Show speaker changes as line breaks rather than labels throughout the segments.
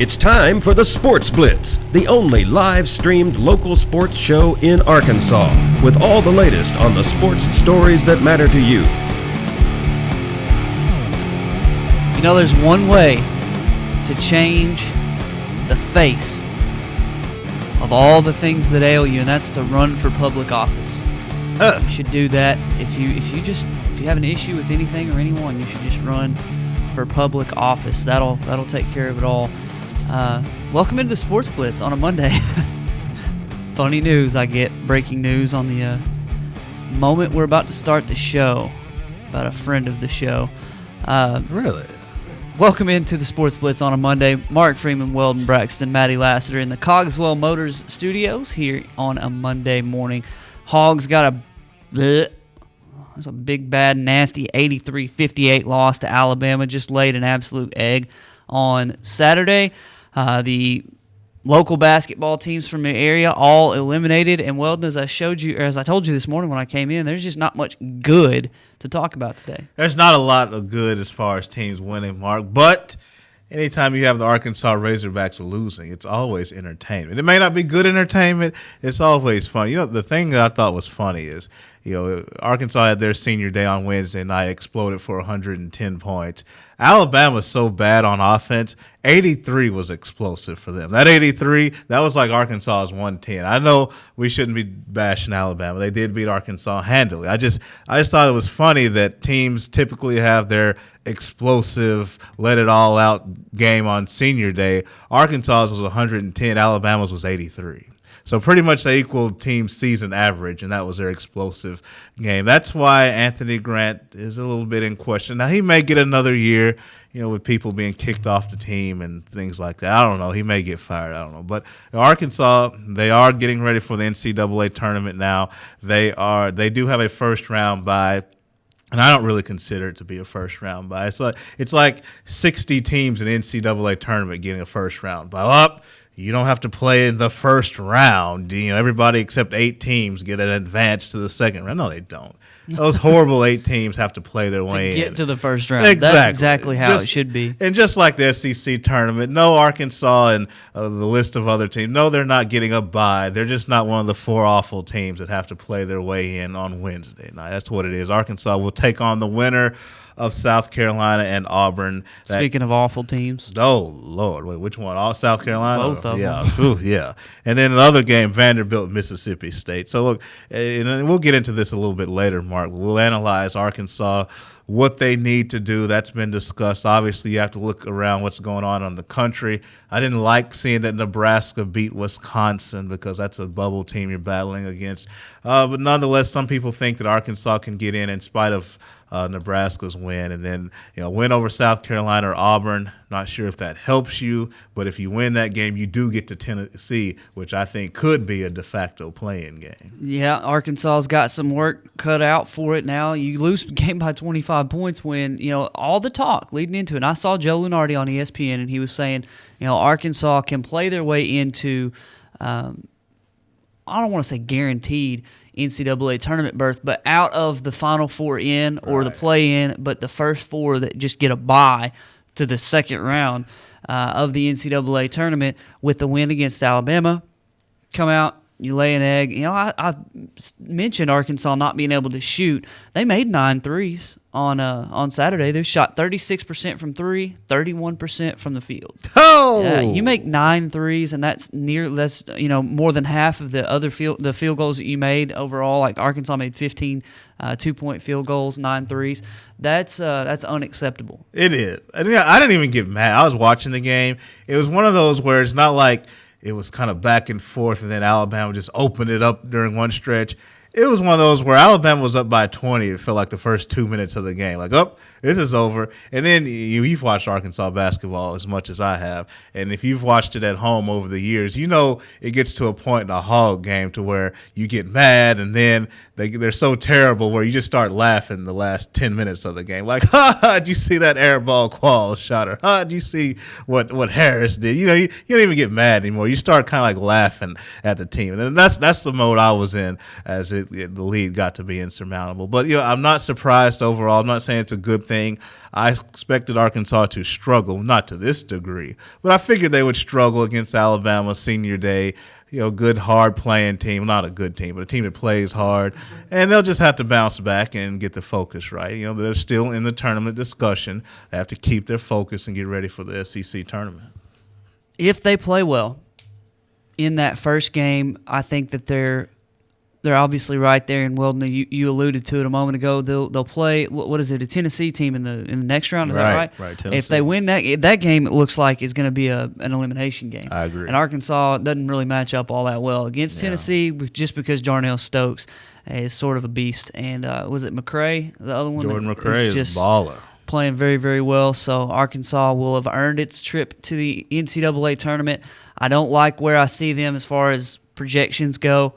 It's time for the Sports Blitz, the only live-streamed local sports show in Arkansas, with all the latest on the sports stories that matter to you.
You know, there's one way to change the face of all the things that ail you, and that's to run for public office. You should do that. If you have an issue with anything or anyone, you should just run for public office. That'll take care of it all. Welcome into the Sports Blitz on a Monday. Funny news I get, breaking news on the moment we're about to start the show about a friend of the show.
Really?
Welcome into the Sports Blitz on a Monday. Mark Freeman, Weldon Braxton, Maddie Lassiter in the Cogswell Motors studios here on a Monday morning. Hogs got a big, bad, nasty 83-58 loss to Alabama. Just laid an absolute egg on Saturday. The local basketball teams from the area all eliminated. And Weldon, as I told you this morning when I came in, there's just not much good to talk about today.
There's not a lot of good as far as teams winning, Mark, but anytime you have the Arkansas Razorbacks losing, it's always entertainment. It may not be good entertainment. It's always fun. You know, the thing that I thought was funny is, Arkansas had their senior day on Wednesday night, exploded for 110 points. Alabama's so bad on offense, 83 was explosive for them. That 83, that was like Arkansas's 110. I know we shouldn't be bashing Alabama. They did beat Arkansas handily. I just thought it was funny that teams typically have their explosive, let it all out game on senior day. Arkansas's was 110, Alabama's was 83. So pretty much they equaled team season average, and that was their explosive game. That's why Anthony Grant is a little bit in question. Now, he may get another year, with people being kicked off the team and things like that. I don't know. He may get fired. I don't know. But Arkansas, they are getting ready for the NCAA tournament now. They do have a first-round bye. And I don't really consider it to be a first-round bye. It's like 60 teams in the NCAA tournament getting a first-round bye. You don't have to play in the first round. Everybody except 8 teams get an advance to the second round. No, they don't. Those horrible 8 teams have to play their way in.
To get to the first round.
Exactly.
That's exactly how it should be.
And just like the SEC tournament, no, Arkansas and the list of other teams, no, they're not getting a bye. They're just not one of the 4 awful teams that have to play their way in on Wednesday night. That's what it is. Arkansas will take on the winner of South Carolina and Auburn.
Speaking of awful teams.
Oh, Lord. Wait, which one? All South Carolina?
Both of them.
Ooh, yeah. And then another game, Vanderbilt, Mississippi State. So, look, and we'll get into this a little bit later, Mark. We'll analyze Arkansas, what they need to do. That's been discussed. Obviously, you have to look around what's going on in the country. I didn't like seeing that Nebraska beat Wisconsin because that's a bubble team you're battling against. But nonetheless, some people think that Arkansas can get in spite of Nebraska's win, and then win over South Carolina or Auburn. Not sure if that helps you, but if you win that game, you do get to Tennessee, which I think could be a de facto play-in game.
Yeah, Arkansas's got some work cut out for it now. You lose the game by 25 points when all the talk leading into it. And I saw Joe Lunardi on ESPN, and he was saying Arkansas can play their way into I don't want to say guaranteed NCAA tournament berth, but out of the Final Four in or the play-in, but the first 4 that just get a bye to the second round of the NCAA tournament with the win against Alabama. Come out, you lay an egg. I mentioned Arkansas not being able to shoot. They made 9 threes on Saturday. They shot 36% from 3, 31% from the field.
Oh,
yeah, you make 9 threes, and that's more than half of the field goals that you made overall. Like Arkansas made 15 2-point field goals, 9 threes. That's unacceptable.
It is. I didn't even get mad. I was watching the game. It was one of those where it's not like it was kind of back and forth, and then Alabama just opened it up during one stretch. It was one of those where Alabama was up by 20. It felt like the first 2 minutes of the game. Like, this is over. And then you've watched Arkansas basketball as much as I have. And if you've watched it at home over the years, it gets to a point in a Hog game to where you get mad, and then they're so terrible where you just start laughing the last 10 minutes of the game. Like, did you see that air ball Qualls shot her? Did you see what Harris did? You don't even get mad anymore. You start kind of like laughing at the team. And that's the mode I was in as it the lead got to be insurmountable. But I'm not surprised overall. I'm not saying it's a good thing. I expected Arkansas to struggle, not to this degree, but I figured they would struggle against Alabama senior day. Good hard playing team, not a good team, but a team that plays hard, and they'll just have to bounce back and get the focus right. They're still in the tournament discussion. They have to keep their focus and get ready for the SEC tournament.
If they play well in that first game, I think that they're obviously right there in Weldon. You alluded to it a moment ago. They'll play, what is it, a Tennessee team in the next round? Is that right?
Right. Tennessee.
If they win that game, it looks like is going to be an elimination game.
I agree.
And Arkansas doesn't really match up all that well against Tennessee, just because Jarnell Stokes is sort of a beast. And was it McCray, the other one?
Jordan McCray is a baller.
Playing very, very well. So Arkansas will have earned its trip to the NCAA tournament. I don't like where I see them as far as projections go.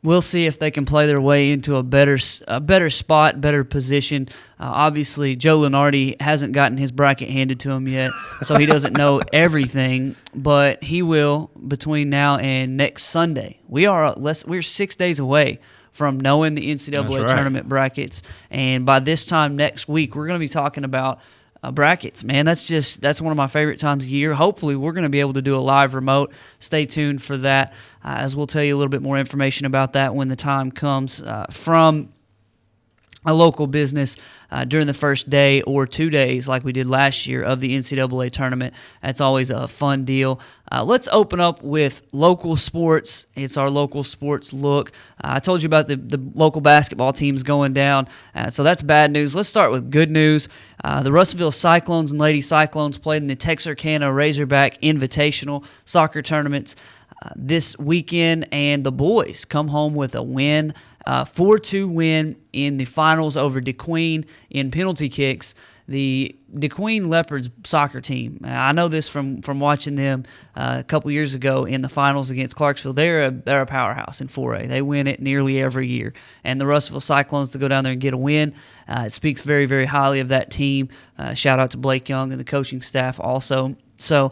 We'll see if they can play their way into a better spot, better position. Obviously, Joe Lunardi hasn't gotten his bracket handed to him yet, so he doesn't know everything, but he will between now and next Sunday. We're 6 days away from knowing the NCAA tournament brackets, and by this time next week, we're going to be talking about brackets, man. That's one of my favorite times of year. Hopefully, we're going to be able to do a live remote. Stay tuned for that, as we'll tell you a little bit more information about that when the time comes from a local business during the first day or 2 days like we did last year of the NCAA tournament. That's always a fun deal. Let's open up with local sports. It's our local sports look. I told you about the local basketball teams going down, so that's bad news. Let's start with good news. The Russellville Cyclones and Lady Cyclones played in the Texarkana Razorback Invitational soccer tournaments this weekend, and the boys come home with a win, 4-2 win in the finals over DeQueen in penalty kicks. The DeQueen Leopards soccer team, I know this from watching them a couple years ago in the finals against Clarksville. They're a powerhouse in 4A. They win it nearly every year. And the Russellville Cyclones to go down there and get a win, it speaks very, very highly of that team. Shout out to Blake Young and the coaching staff also. So,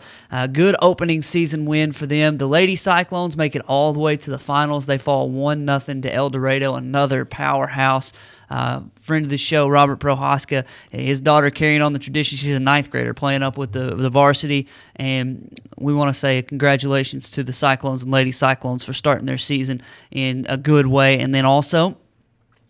good opening season win for them. The Lady Cyclones make it all the way to the finals. They fall 1-0 to El Dorado, another powerhouse. Friend of the show, Robert Prohaska, his daughter carrying on the tradition. She's a 9th grader playing up with the varsity. And we want to say congratulations to the Cyclones and Lady Cyclones for starting their season in a good way. And then also,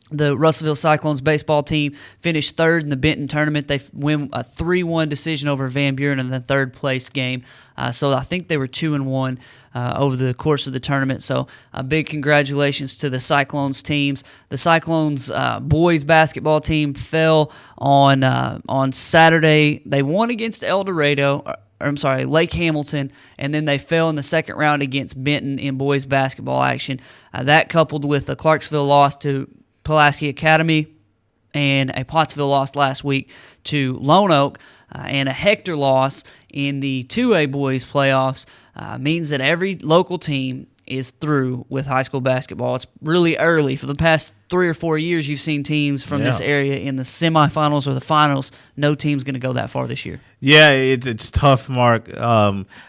the Russellville Cyclones baseball team finished third in the Benton tournament. They win a 3-1 decision over Van Buren in the third place game. So I think they were 2-1 over the course of the tournament. So a big congratulations to the Cyclones teams. The Cyclones boys basketball team fell on Saturday. They won against El Dorado. Lake Hamilton, and then they fell in the second round against Benton in boys basketball action. That coupled with the Clarksville loss to Pulaski Academy and a Pottsville loss last week to Lone Oak and a Hector loss in the 2A boys playoffs means that every local team is through with high school basketball. It's really early. For the past 3 or 4 years, you've seen teams from this area in the semifinals or the finals. No team's going to go that far this year.
Yeah, it's tough, Mark.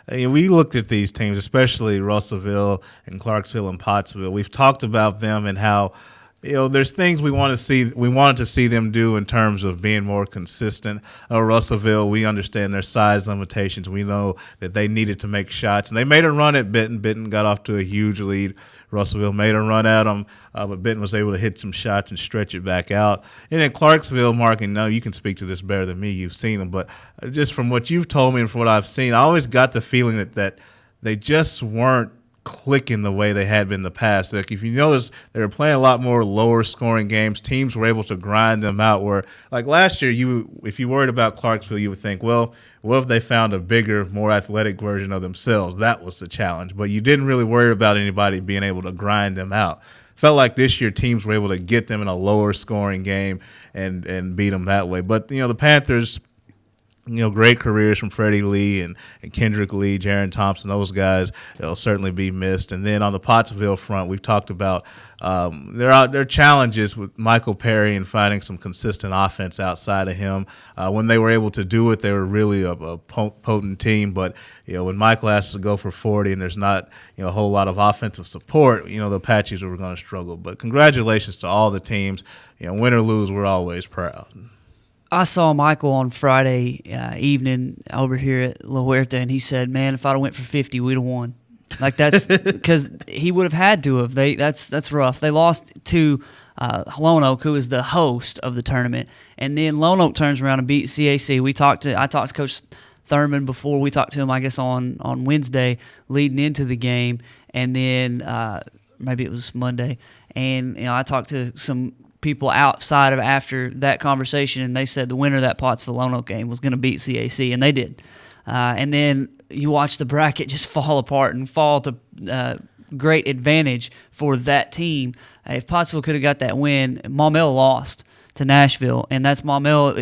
We looked at these teams, especially Russellville and Clarksville and Pottsville. We've talked about them and how there's things we wanted to see them do in terms of being more consistent. Russellville, we understand their size limitations. We know that they needed to make shots, and they made a run at Benton. Benton got off to a huge lead. Russellville made a run at them, but Benton was able to hit some shots and stretch it back out. And then Clarksville, Mark, and now you can speak to this better than me. You've seen them, but just from what you've told me and from what I've seen, I always got the feeling that they just weren't clicking the way they had been in the past. Like, if you notice, they were playing a lot more lower scoring games. Teams were able to grind them out where, like last year, if you worried about Clarksville, you would think, well, what if they found a bigger, more athletic version of themselves? That was the challenge. But you didn't really worry about anybody being able to grind them out. Felt like this year teams were able to get them in a lower scoring game and beat them that way. But, the Panthers, great careers from Freddie Lee and Kendrick Lee, Jaron Thompson. Those guys, they'll certainly be missed. And then on the Pottsville front, we've talked about there are challenges with Michael Perry and finding some consistent offense outside of him. When they were able to do it, they were really a potent team. But when Michael has to go for 40 and there's not a whole lot of offensive support, the Apaches were going to struggle. But congratulations to all the teams. Win or lose, we're always proud.
I saw Michael on Friday evening over here at La Huerta, and he said, "Man, if I'd have went for 50, we'd have won." Like that's because he would have had to have. That's rough. They lost to Lone Oak, who is the host of the tournament, and then Lone Oak turns around and beat CAC. I talked to Coach Thurman before. We talked to him, I guess, on Wednesday leading into the game, and then maybe it was Monday, and I talked to some people outside of after that conversation, and they said the winner of that Pottsville Lone Oak game was going to beat CAC, and they did. And then you watch the bracket just fall apart and fall to great advantage for that team. If Pottsville could have got that win, Maumelle lost to Nashville, and that's Maumelle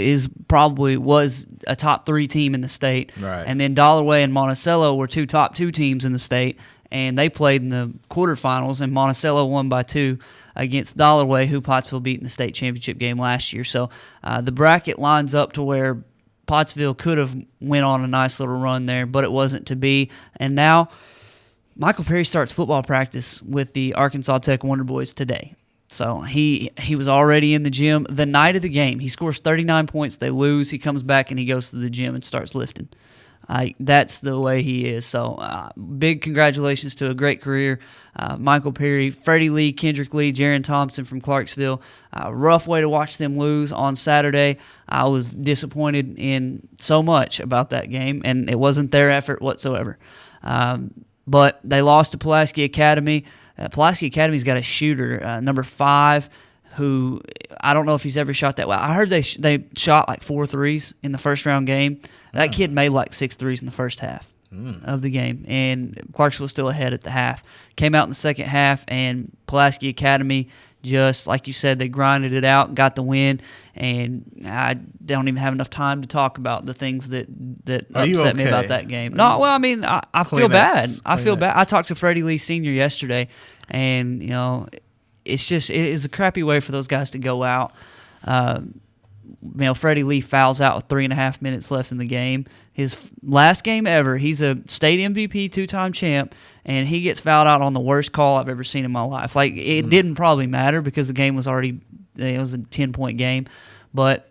was a top 3 team in the state.
Right.
And then Dollarway and Monticello were top 2 teams in the state, and they played in the quarterfinals, and Monticello won by 2 against Dollarway, who Pottsville beat in the state championship game last year. So the bracket lines up to where Pottsville could have went on a nice little run there, but it wasn't to be. And now Michael Perry starts football practice with the Arkansas Tech Wonder Boys today. So he was already in the gym the night of the game. He scores 39 points. They lose. He comes back and he goes to the gym and starts lifting. That's the way he is. So big congratulations to a great career. Michael Perry, Freddie Lee, Kendrick Lee, Jaron Thompson from Clarksville. Rough way to watch them lose on Saturday. I was disappointed in so much about that game, and it wasn't their effort whatsoever. But they lost to Pulaski Academy. Pulaski Academy's got a shooter, number 5, who I don't know if he's ever shot that well. I heard they shot like 4 threes in the first round game. That kid made like 6 threes in the first half of the game, and Clarksville was still ahead at the half. Came out in the second half, and Pulaski Academy, just like you said, they grinded it out, got the win, and I don't even have enough time to talk about the things that upset me about that game. No, well, I mean, I feel bad. I feel bad. I talked to Freddie Lee Sr. yesterday, and it's just it is a crappy way for those guys to go out. Freddie Lee fouls out with 3.5 minutes left in the game. His last game ever, he's a state MVP, 2-time champ, and he gets fouled out on the worst call I've ever seen in my life. Like, it didn't probably matter because the game was already, it was a 10-point game. But,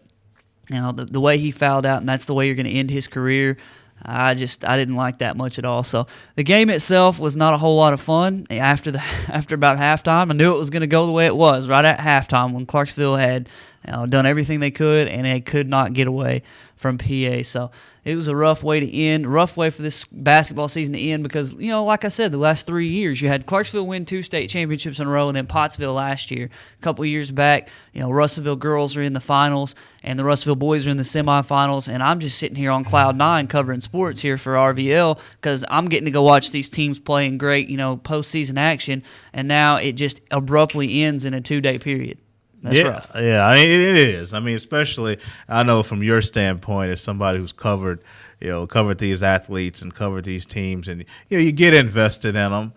the way he fouled out, and that's the way you're going to end his career, I didn't like that much at all. So the game itself was not a whole lot of fun. After about halftime, I knew it was going to go the way it was right at halftime when Clarksville had done everything they could, and they could not get away from PA. So it was a rough way to end, rough way for this basketball season to end because, like I said, the last 3 years, you had Clarksville win 2 state championships in a row and then Pottsville last year. A couple of years back, Russellville girls are in the finals and the Russellville boys are in the semifinals, and I'm just sitting here on cloud 9 covering sports here for RVL because I'm getting to go watch these teams play in great, postseason action, and now it just abruptly ends in a 2-day period. That's rough.
Yeah, I mean, it is. I mean, especially, I know from your standpoint as somebody who's covered these athletes and covered these teams, and you get invested in them.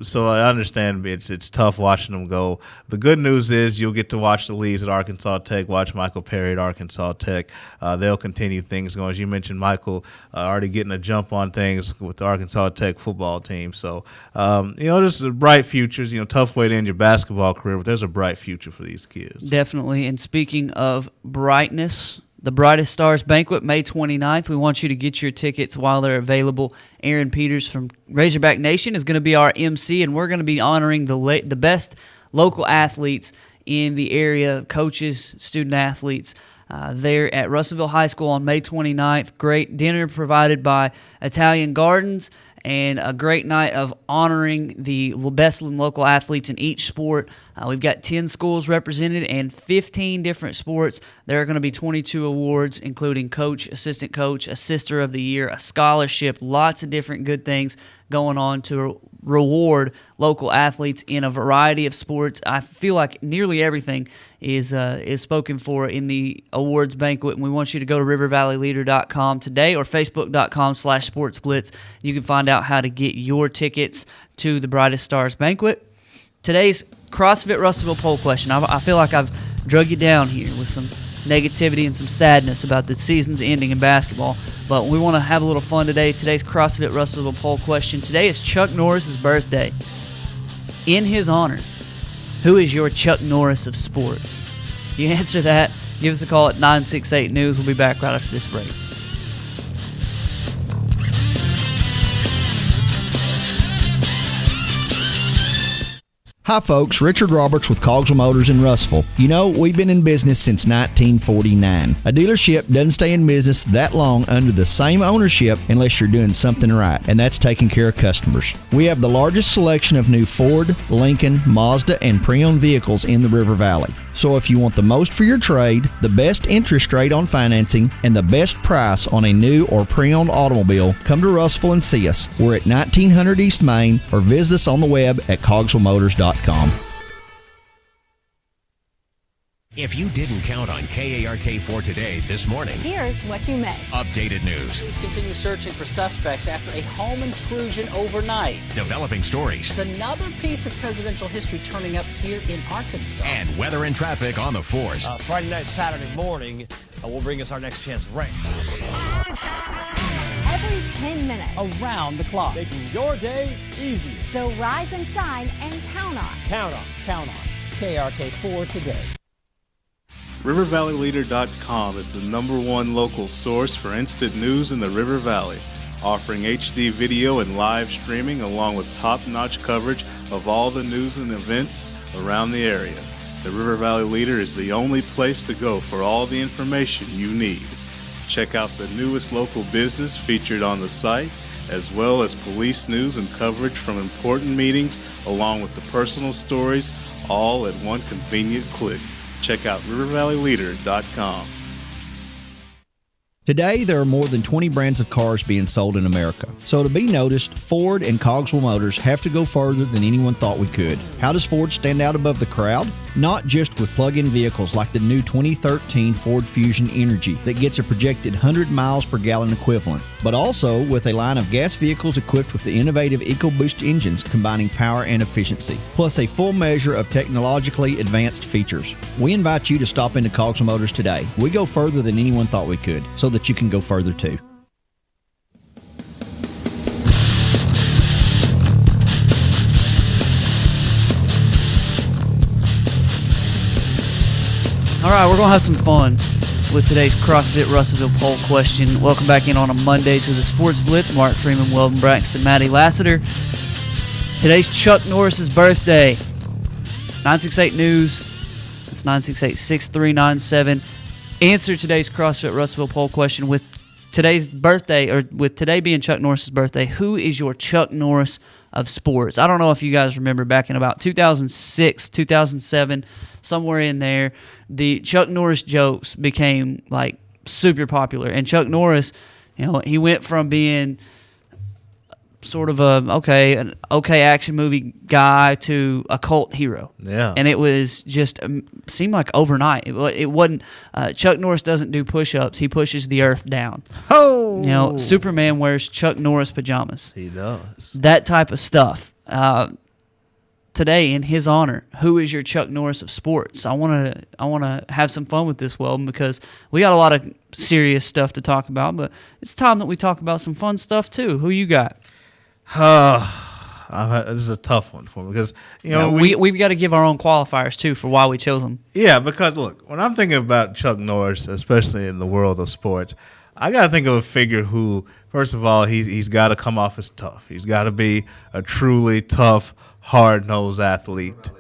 So I understand it's tough watching them go. The good news is you'll get to watch the Lees at Arkansas Tech, watch Michael Perry at Arkansas Tech. They'll continue things going. As you mentioned, Michael already getting a jump on things with the Arkansas Tech football team. So, there's bright futures. Tough way to end your basketball career, but there's a bright future for these kids.
Definitely. And speaking of brightness, the Brightest Stars Banquet, May 29th. We want you to get your tickets while they're available. Aaron Peters from Razorback Nation is going to be our MC, and we're going to be honoring the best local athletes in the area, coaches, student athletes, there at Russellville High School on May 29th. Great dinner provided by Italian Gardens, and a great night of honoring the best local athletes in each sport. We've got 10 schools represented and 15 different sports. There are going to be 22 awards, including coach, assistant coach, a sister of the year, a scholarship, lots of different good things going on to reward local athletes in a variety of sports. I feel like nearly everything is spoken for in the awards banquet, and we want you to go to rivervalleyleader.com today or facebook.com/sportsblitz. You can find out how to get your tickets to the Brightest Stars banquet. Today's CrossFit Russellville poll question. I feel like I've drug you down here with some negativity and some sadness about the season's ending in basketball, but we want to have a little fun today. Today's CrossFit Russellville poll question. Today is Chuck Norris's birthday. In his honor, who is your Chuck Norris of sports? You answer that, give us a call at 968 News. We'll be back right after this break.
Hi folks, Richard Roberts with Cogswell Motors in Russellville. You know, we've been in business since 1949. A dealership doesn't stay in business that long under the same ownership unless you're doing something right, and that's taking care of customers. We have the largest selection of new Ford, Lincoln, Mazda, and pre-owned vehicles in the River Valley. So if you want the most for your trade, the best interest rate on financing, and the best price on a new or pre-owned automobile, come to Russellville and see us. We're at 1900 East Main, or visit us on the web at cogswellmotors.com.
If you didn't count on KARK4 today this morning,
here's what you missed.
Updated news.
Police continue searching for suspects after a home intrusion overnight.
Developing stories.
There's another piece of presidential history turning up here in Arkansas.
And weather and traffic on the force.
Friday night, Saturday morning will bring us our next chance of rain.
Every 10 minutes.
Around the clock.
Making your day easier.
So rise and shine and count on.
Count on.
Count on. KRK4 today.
RiverValleyLeader.com is the #1 local source for instant news in the River Valley, offering HD video and live streaming along with top-notch coverage of all the news and events around the area. The River Valley Leader is the only place to go for all the information you need. Check out the newest local business featured on the site, as well as police news and coverage from important meetings, along with the personal stories, all at one convenient click. Check out rivervalleyleader.com.
Today, there are more than 20 brands of cars being sold in America. So to be noticed, Ford and Cogswell Motors have to go further than anyone thought we could. How does Ford stand out above the crowd? Not just with plug-in vehicles like the new 2013 Ford Fusion Energy that gets a projected 100 miles per gallon equivalent, but also with a line of gas vehicles equipped with the innovative EcoBoost engines combining power and efficiency, plus a full measure of technologically advanced features. We invite you to stop into Cogswell Motors today. We go further than anyone thought we could, so that you can go further too.
All right, we're going to have some fun with today's CrossFit Russellville poll question. Welcome back in on a Monday to the Sports Blitz. Mark Freeman, Weldon Braxton, Maddie Lassiter. Today's Chuck Norris's birthday. 968 News. It's 968-6397. Answer today's CrossFit Russellville poll question with today's birthday, or with today being Chuck Norris's birthday. Who is your Chuck Norris of sports? I don't know if you guys remember back in about 2006, 2007, somewhere in there, the Chuck Norris jokes became like super popular. And Chuck Norris, he went from being sort of an okay action movie guy to a cult hero.
Yeah.
And it was just seemed like overnight. It wasn't. Chuck Norris doesn't do push-ups. He pushes the earth down.
Oh.
Superman wears Chuck Norris pajamas.
He does.
That type of stuff. Today, in his honor, who is your Chuck Norris of sports? I want to have some fun with this, Weldon, because we got a lot of serious stuff to talk about, but it's time that we talk about some fun stuff too. Who you got?
This is a tough one for me because
we've got to give our own qualifiers too for why we chose them.
Yeah, because look, when I'm thinking about Chuck Norris, especially in the world of sports, I got to think of a figure who, first of all, he's got to come off as tough. He's got to be a truly tough, hard-nosed athlete.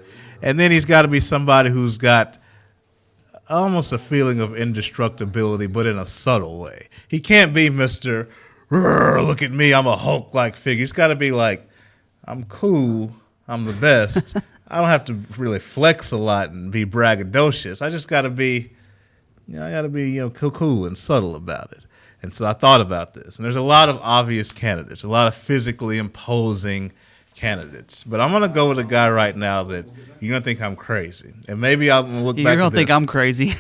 And then he's got to be somebody who's got almost a feeling of indestructibility, but in a subtle way. He can't be Mr. Look at me, I'm a Hulk-like figure. He's got to be like, I'm cool, I'm the best. I don't have to really flex a lot and be braggadocious. I just got to be, cool and subtle about it. And so I thought about this. And there's a lot of obvious candidates, a lot of physically imposing candidates. But I'm going to go with a guy right now that you're going to think I'm crazy. And maybe I'll look back
You're going
at
to think
this.
I'm crazy.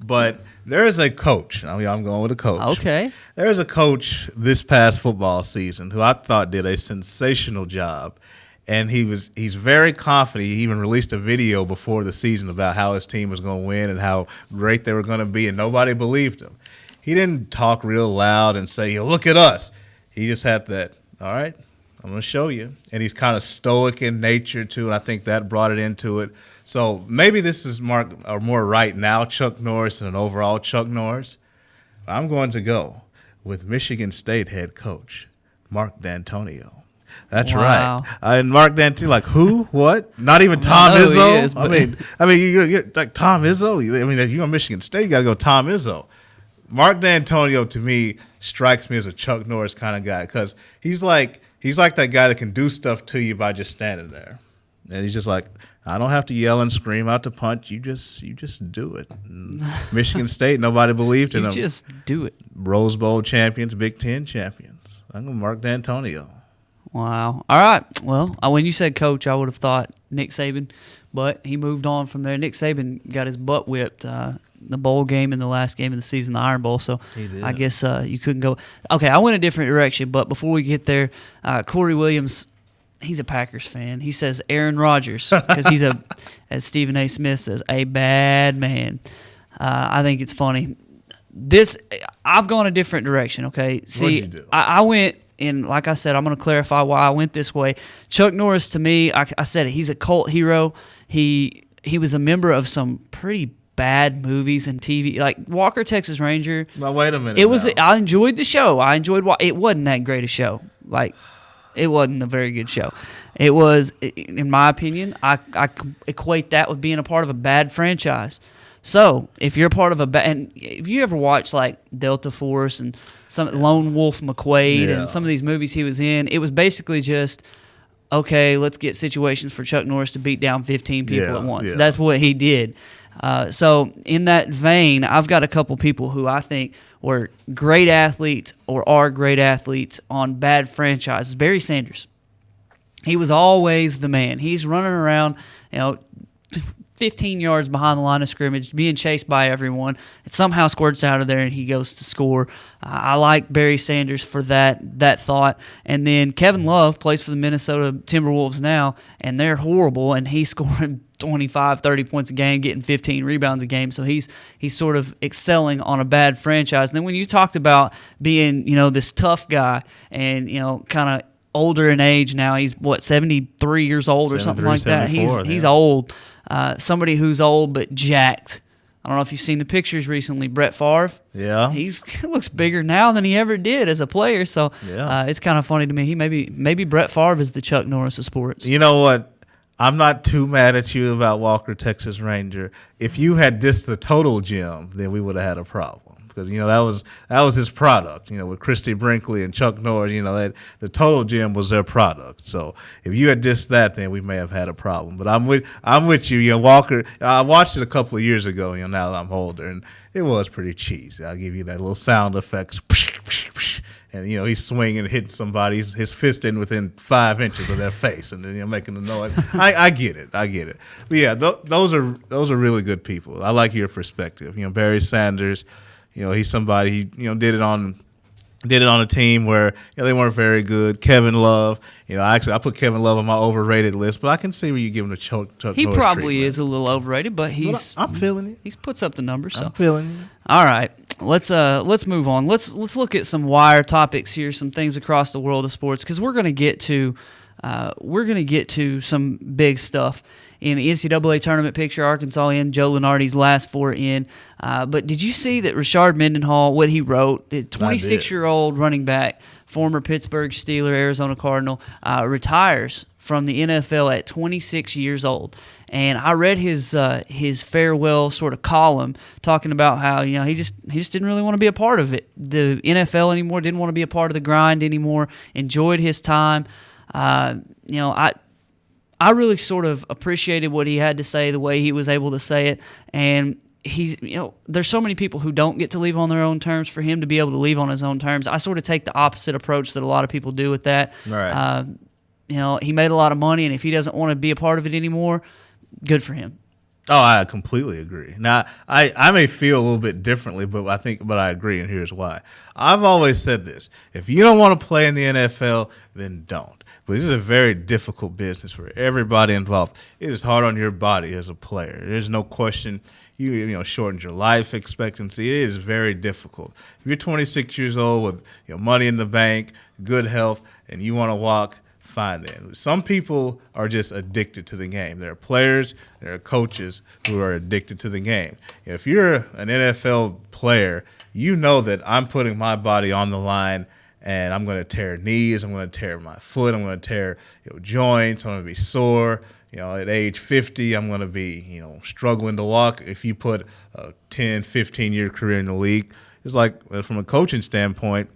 But there is a coach. I'm going with a coach.
Okay.
There is a coach this past football season who I thought did a sensational job. And he's very confident. He even released a video before the season about how his team was going to win and how great they were going to be, and nobody believed him. He didn't talk real loud and say, look at us. He just had that, all right, I'm going to show you. And he's kind of stoic in nature, too, and I think that brought it into it. So maybe this is more right now Chuck Norris than an overall Chuck Norris. I'm going to go with Michigan State head coach Mark D'Antonio. That's
Wow.
right. And Mark D'Antonio, like who? What? Not even Tom
I know
Izzo.
he is, but-
I mean, you're like Tom Izzo. I mean, if you're on Michigan State, you got to go Tom Izzo. Mark D'Antonio to me strikes me as a Chuck Norris kind of guy because he's like that guy that can do stuff to you by just standing there, and he's just like, I don't have to yell and scream out to punch. You just do it. And Michigan State, nobody believed in
You
them.
just do it.
Rose Bowl champions, Big Ten champions. I'm going to Mark D'Antonio.
Wow. All right. Well, when you said coach, I would have thought Nick Saban, but he moved on from there. Nick Saban got his butt whipped the bowl game and the last game of the season, the Iron Bowl, so I guess you couldn't go. Okay, I went a different direction, but before we get there, Corey Williams, he's a Packers fan. He says Aaron Rodgers because he's as Stephen A. Smith says, a bad man. I think it's funny. I've gone a different direction, okay? See,
What'd you do?
I went, and like I said, I'm going to clarify why I went this way. Chuck Norris, to me, I said it, he's a cult hero. He was a member of some pretty bad movies and TV, like Walker, Texas Ranger.
Now, wait a minute.
It was.
now.
I enjoyed the show. It wasn't that great a show. Like, it wasn't a very good show. It was, in my opinion, I equate that with being a part of a bad franchise. So if you're part of and if you ever watched like Delta Force and some Lone Wolf McQuade and some of these movies he was in, it was basically just, okay, let's get situations for Chuck Norris to beat down 15 people at once.
Yeah.
That's what he did. So in that vein, I've got a couple people who I think were great athletes or are great athletes on bad franchises. Barry Sanders. He was always the man. He's running around, 15 yards behind the line of scrimmage, being chased by everyone. It somehow squirts out of there, and he goes to score. I like Barry Sanders for that thought. And then Kevin Love plays for the Minnesota Timberwolves now, and they're horrible, and he's scoring 25, 30 points a game, getting 15 rebounds a game. So he's sort of excelling on a bad franchise. And then when you talked about being, this tough guy and, kind of older in age now, he's 73 years old or something like that. He's old. Somebody who's old but jacked. I don't know if you've seen the pictures recently. Brett Favre.
Yeah.
He looks bigger now than he ever did as a player. So it's kind of funny to me. Maybe Brett Favre is the Chuck Norris of sports.
You know what? I'm not too mad at you about Walker, Texas Ranger. If you had dissed the Total Gym, then we would have had a problem. Because that was his product. With Christy Brinkley and Chuck Norris, the Total Gym was their product. So if you had dissed that, then we may have had a problem. But I'm with you. Walker. I watched it a couple of years ago. Now that I'm older, and it was pretty cheesy. I'll give you that little sound effects. And he's swinging, hitting somebody, his fist in within 5 inches of their face, and then making the noise. I get it. But yeah, those are really good people. I like your perspective. Barry Sanders. He's somebody. He did it on a team where they weren't very good. Kevin Love. I put Kevin Love on my overrated list, but I can see where you give him the Chuck
He
Norris
probably
treatment.
is a little overrated, but
I'm feeling it.
He puts up the numbers. So.
I'm feeling it.
All right, let's move on. Let's look at some wire topics here, some things across the world of sports, because we're gonna get to some big stuff in the NCAA tournament picture. Arkansas in, Joe Lunardi's last four in. But did you see that Rashard Mendenhall, what he wrote, the 26-year-old running back, former Pittsburgh Steeler, Arizona Cardinal, retires from the NFL at 26 years old. And I read his farewell sort of column talking about how he just didn't really want to be a part of it, the NFL anymore, didn't want to be a part of the grind anymore, enjoyed his time. I really sort of appreciated what he had to say, the way he was able to say it, and there's so many people who don't get to leave on their own terms. For him to be able to leave on his own terms, I sort of take the opposite approach that a lot of people do with that.
Right.
he made a lot of money, and if he doesn't want to be a part of it anymore, good for him.
Oh, I completely agree. Now, I may feel a little bit differently, but I agree, and here's why. I've always said this: if you don't want to play in the NFL, then don't. But this is a very difficult business for everybody involved. It is hard on your body as a player. There's no question. You shortened your life expectancy. It is very difficult. If you're 26 years old with money in the bank, good health, and you want to walk, fine then. Some people are just addicted to the game. There are players, there are coaches who are addicted to the game. If you're an NFL player, you know that I'm putting my body on the line and I'm going to tear knees, I'm going to tear my foot, I'm going to tear joints, I'm going to be sore. At age 50, I'm going to be, struggling to walk. If you put a 10, 15-year career in the league, it's like from a coaching standpoint,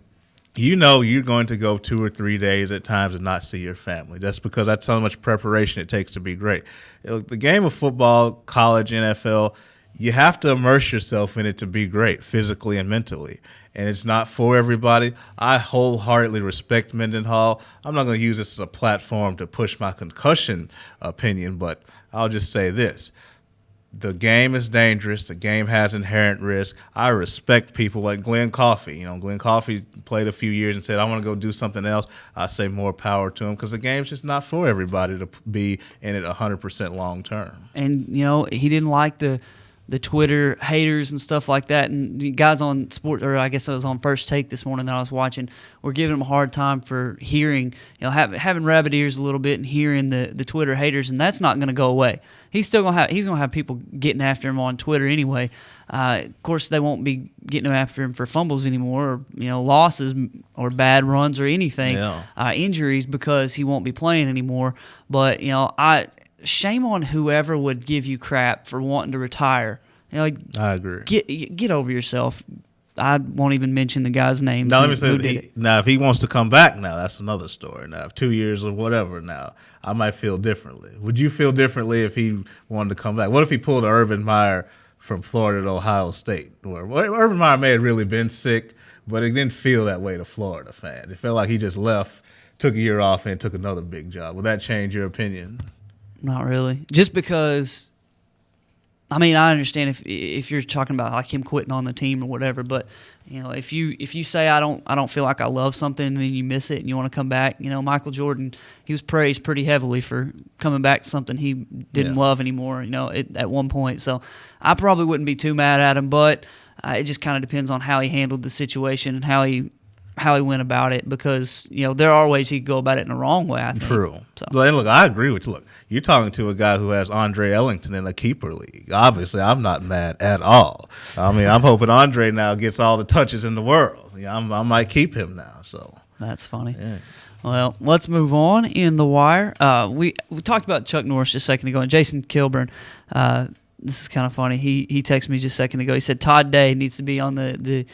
you're going to go 2 or 3 days at times and not see your family. That's because that's how much preparation it takes to be great. The game of football, college, NFL, you have to immerse yourself in it to be great physically and mentally. And it's not for everybody. I wholeheartedly respect Mendenhall. I'm not going to use this as a platform to push my concussion opinion, but I'll just say this. The game is dangerous. The game has inherent risk. I respect people like Glenn Coffey. Glenn Coffey played a few years and said, I want to go do something else. I say more power to him because the game's just not for everybody to be in it 100% long term.
And, he didn't like the Twitter haters and stuff like that. And the guys on Sport, or I guess I was on First Take this morning that I was watching, were giving him a hard time for hearing, having rabbit ears a little bit and hearing the Twitter haters, and that's not going to go away. He's still going to have people getting after him on Twitter anyway. Of course, they won't be getting after him for fumbles anymore, or losses or bad runs or anything, injuries, because he won't be playing anymore. But shame on whoever would give you crap for wanting to retire.
I agree.
Get over yourself. I won't even mention the guy's name.
Now, let me say, now, if he wants to come back now, that's another story. Now, if 2 years or whatever now, I might feel differently. Would you feel differently if he wanted to come back? What if he pulled Urban Meyer from Florida to Ohio State? Where Urban Meyer may have really been sick, but it didn't feel that way to Florida fan. It felt like he just left, took a year off, and took another big job. Would that change your opinion?
Not really. Just because, I understand if you're talking about like him quitting on the team or whatever, but if you say I don't feel like I love something and then you miss it and you want to come back, Michael Jordan, he was praised pretty heavily for coming back to something he didn't love anymore, at one point. So I probably wouldn't be too mad at him, but it just kind of depends on how he handled the situation and how he went about it, because there are ways he could go about it in the wrong way, I think.
True.
So.
And look, I agree with you. Look, you're talking to a guy who has Andre Ellington in a keeper league. Obviously, I'm not mad at all. I'm hoping Andre now gets all the touches in the world. I might keep him now. So
that's funny.
Yeah.
Well, let's move on in the wire. We talked about Chuck Norris just a second ago, and Jason Kilburn. This is kind of funny. He texted me just a second ago. He said Todd Day needs to be on the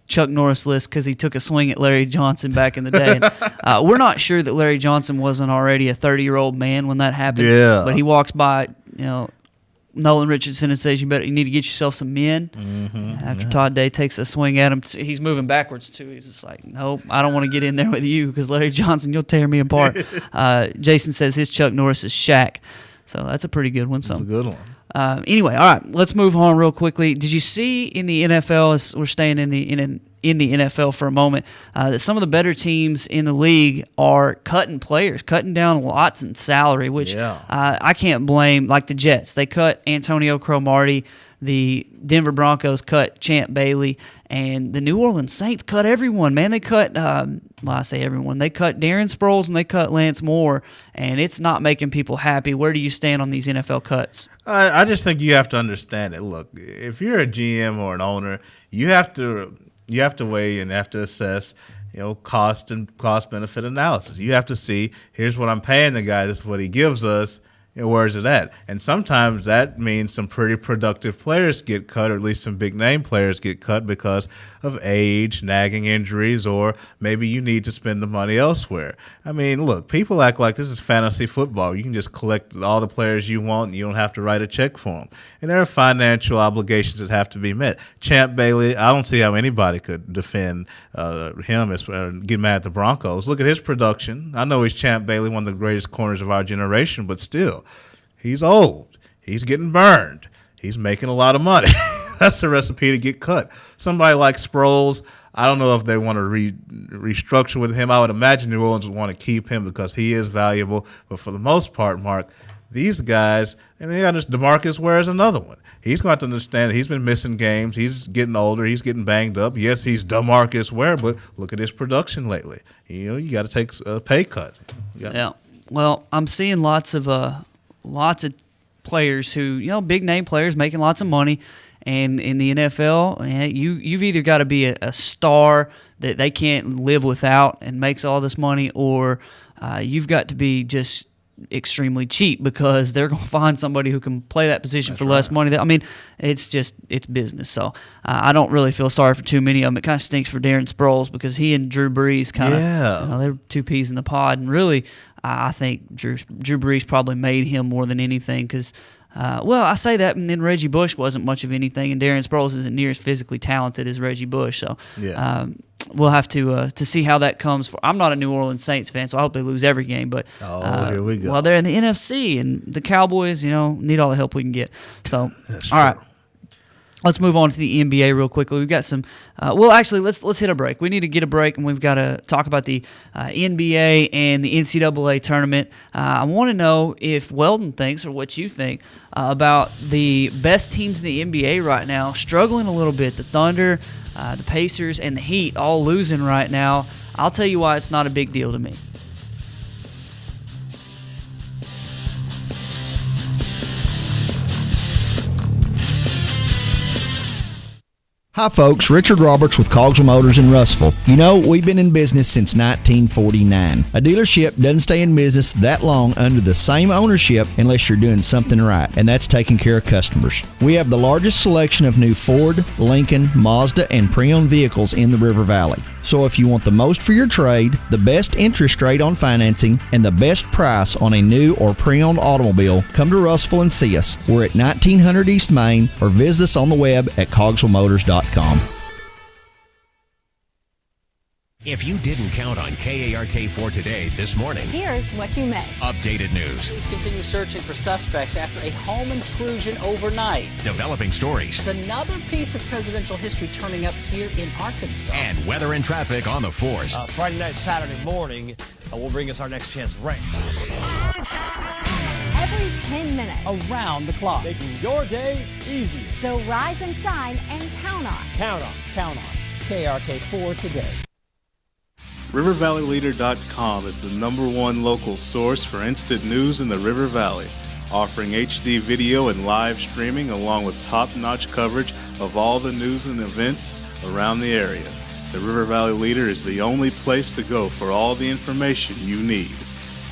Chuck Norris list because he took a swing at Larry Johnson back in the day. And, we're not sure that Larry Johnson wasn't already a 30-year-old man when that happened.
Yeah.
But he walks by, Nolan Richardson and says, you need to get yourself some men.
Mm-hmm.
After Todd Day takes a swing at him, he's moving backwards too. He's just like, nope, I don't want to get in there with you because Larry Johnson, you'll tear me apart. Jason says his Chuck Norris is Shaq. So that's a pretty good one.
That's a good one.
Anyway, all right, let's move on real quickly. Did you see in the NFL, as we're staying in the NFL for a moment, that some of the better teams in the league are cutting players, cutting down lots in salary, which I can't blame, like the Jets. They cut Antonio Cromartie. The Denver Broncos cut Champ Bailey, and the New Orleans Saints cut everyone, man. They cut, I say everyone. They cut Darren Sproles and they cut Lance Moore, and it's not making people happy. Where do you stand on these NFL cuts?
I just think you have to understand it. Look, if you're a GM or an owner, you have to weigh and have to assess, cost and cost benefit analysis. You have to see, here's what I'm paying the guy, this is what he gives us. where's it at? And sometimes that means some pretty productive players get cut, or at least some big name players get cut because of age, nagging injuries, or maybe you need to spend the money elsewhere. I mean, look, people act like this is fantasy football. You can just collect all the players you want and you don't have to write a check for them. And there are financial obligations that have to be met. Champ Bailey, I don't see how anybody could defend him as get mad at the Broncos. Look at his production. I know he's Champ Bailey, one of the greatest corners of our generation, but still, he's old. He's getting burned. He's making a lot of money. That's a recipe to get cut. Somebody like Sproles, I don't know if they want to restructure with him. I would imagine New Orleans would want to keep him because he is valuable. But for the most part, Mark, these guys, and then DeMarcus Ware is another one. He's going to have to understand that he's been missing games. He's getting older. He's getting banged up. Yes, he's DeMarcus Ware, but look at his production lately. You got to take a pay cut.
Yeah. Well, I'm seeing lots of players who, big name players making lots of money. And in the NFL, you've either got to be a star that they can't live without and makes all this money, or you've got to be just extremely cheap because they're going to find somebody who can play that position for less money. I mean, it's business. So I don't really feel sorry for too many of them. It kind of stinks for Darren Sproles because he and Drew Brees kind of, they're two peas in the pod. And really, I think Drew Brees probably made him more than anything because, I say that, and then Reggie Bush wasn't much of anything, and Darren Sproles isn't near as physically talented as Reggie Bush. So we'll have to see how that comes. I'm not a New Orleans Saints fan, so I hope they lose every game. But
here we go.
Well, they're in the NFC, and the Cowboys, need all the help we can get. So, all right. Let's move on to the NBA real quickly. We've got some. Let's hit a break. We need to get a break, and we've got to talk about the NBA and the NCAA tournament. I want to know if Weldon thinks, or what you think, about the best teams in the NBA right now struggling a little bit. The Thunder, the Pacers, and the Heat all losing right now. I'll tell you why it's not a big deal to me.
Hi folks, Richard Roberts with Cogswell Motors in Russellville. We've been in business since 1949. A dealership doesn't stay in business that long under the same ownership unless you're doing something right, and that's taking care of customers. We have the largest selection of new Ford, Lincoln, Mazda, and pre-owned vehicles in the River Valley. So if you want the most for your trade, the best interest rate on financing, and the best price on a new or pre-owned automobile, come to Russellville and see us. We're at 1900 East Main, or visit us on the web at cogswellmotors.com.
If you didn't count on KARK4 today this morning,
Here's what you missed.
updated news,
Police continue searching for suspects after a home intrusion overnight.
developing stories,
There's another piece of presidential history turning up here in Arkansas.
and weather and traffic on the force.
Friday night, Saturday morning will bring us our next chance rain.
Every 10 minutes.
Around the clock.
Making your day easier.
So rise and shine and count on.
Count on.
KRK4 today.
RiverValleyLeader.com is the #1 local source for instant news in the River Valley, offering HD video and live streaming along with top-notch coverage of all the news and events around the area. The River Valley Leader is the only place to go for all the information you need.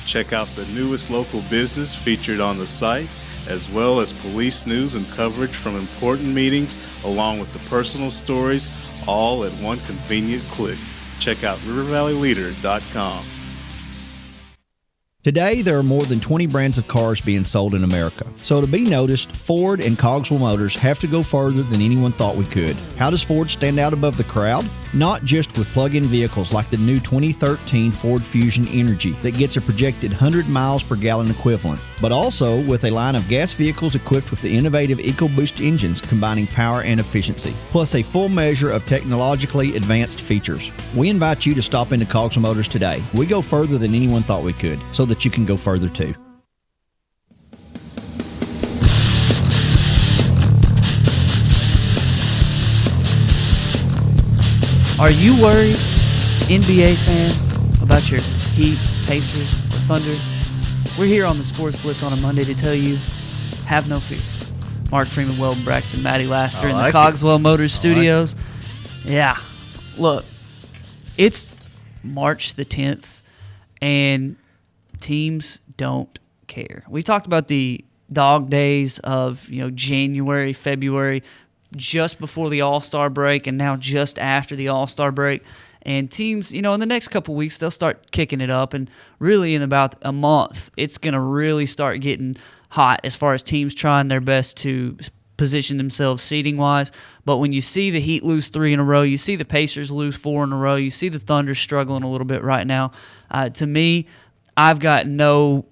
Check out the newest local business featured on the site, as well as police news and coverage from important meetings, along with the personal stories, all at one convenient click. Check out RiverValleyLeader.com.
Today, there are more than 20 brands of cars being sold in America. So to be noticed, Ford and Cogswell Motors have to go further than anyone thought we could. How does Ford stand out above the crowd? Not just with plug-in vehicles like the new 2013 Ford Fusion Energy that gets a projected 100 miles per gallon equivalent, but also with a line of gas vehicles equipped with the innovative EcoBoost engines combining power and efficiency, plus a full measure of technologically advanced features. We invite you to stop into Cogswell Motors today. We go further than anyone thought we could, so that you can go further too.
Are you worried, NBA fan, about your Heat, Pacers, or Thunder? We're here on the Sports Blitz on a Monday to tell you, have no fear. Mark Freeman, Weldon Braxton, Matty Laster in the Cogswell Motors studios. Yeah, look, it's March the 10th, and teams don't care. We talked about the dog days of January, February, just before the All-Star break, and now just after the All-Star break. And teams, in the next couple weeks, they'll start kicking it up, and really in about a month, it's going to really start getting hot as far as teams trying their best to position themselves seeding-wise. But when you see the Heat lose 3 in a row, you see the Pacers lose 4 in a row, you see the Thunder struggling a little bit right now, to me, I've got no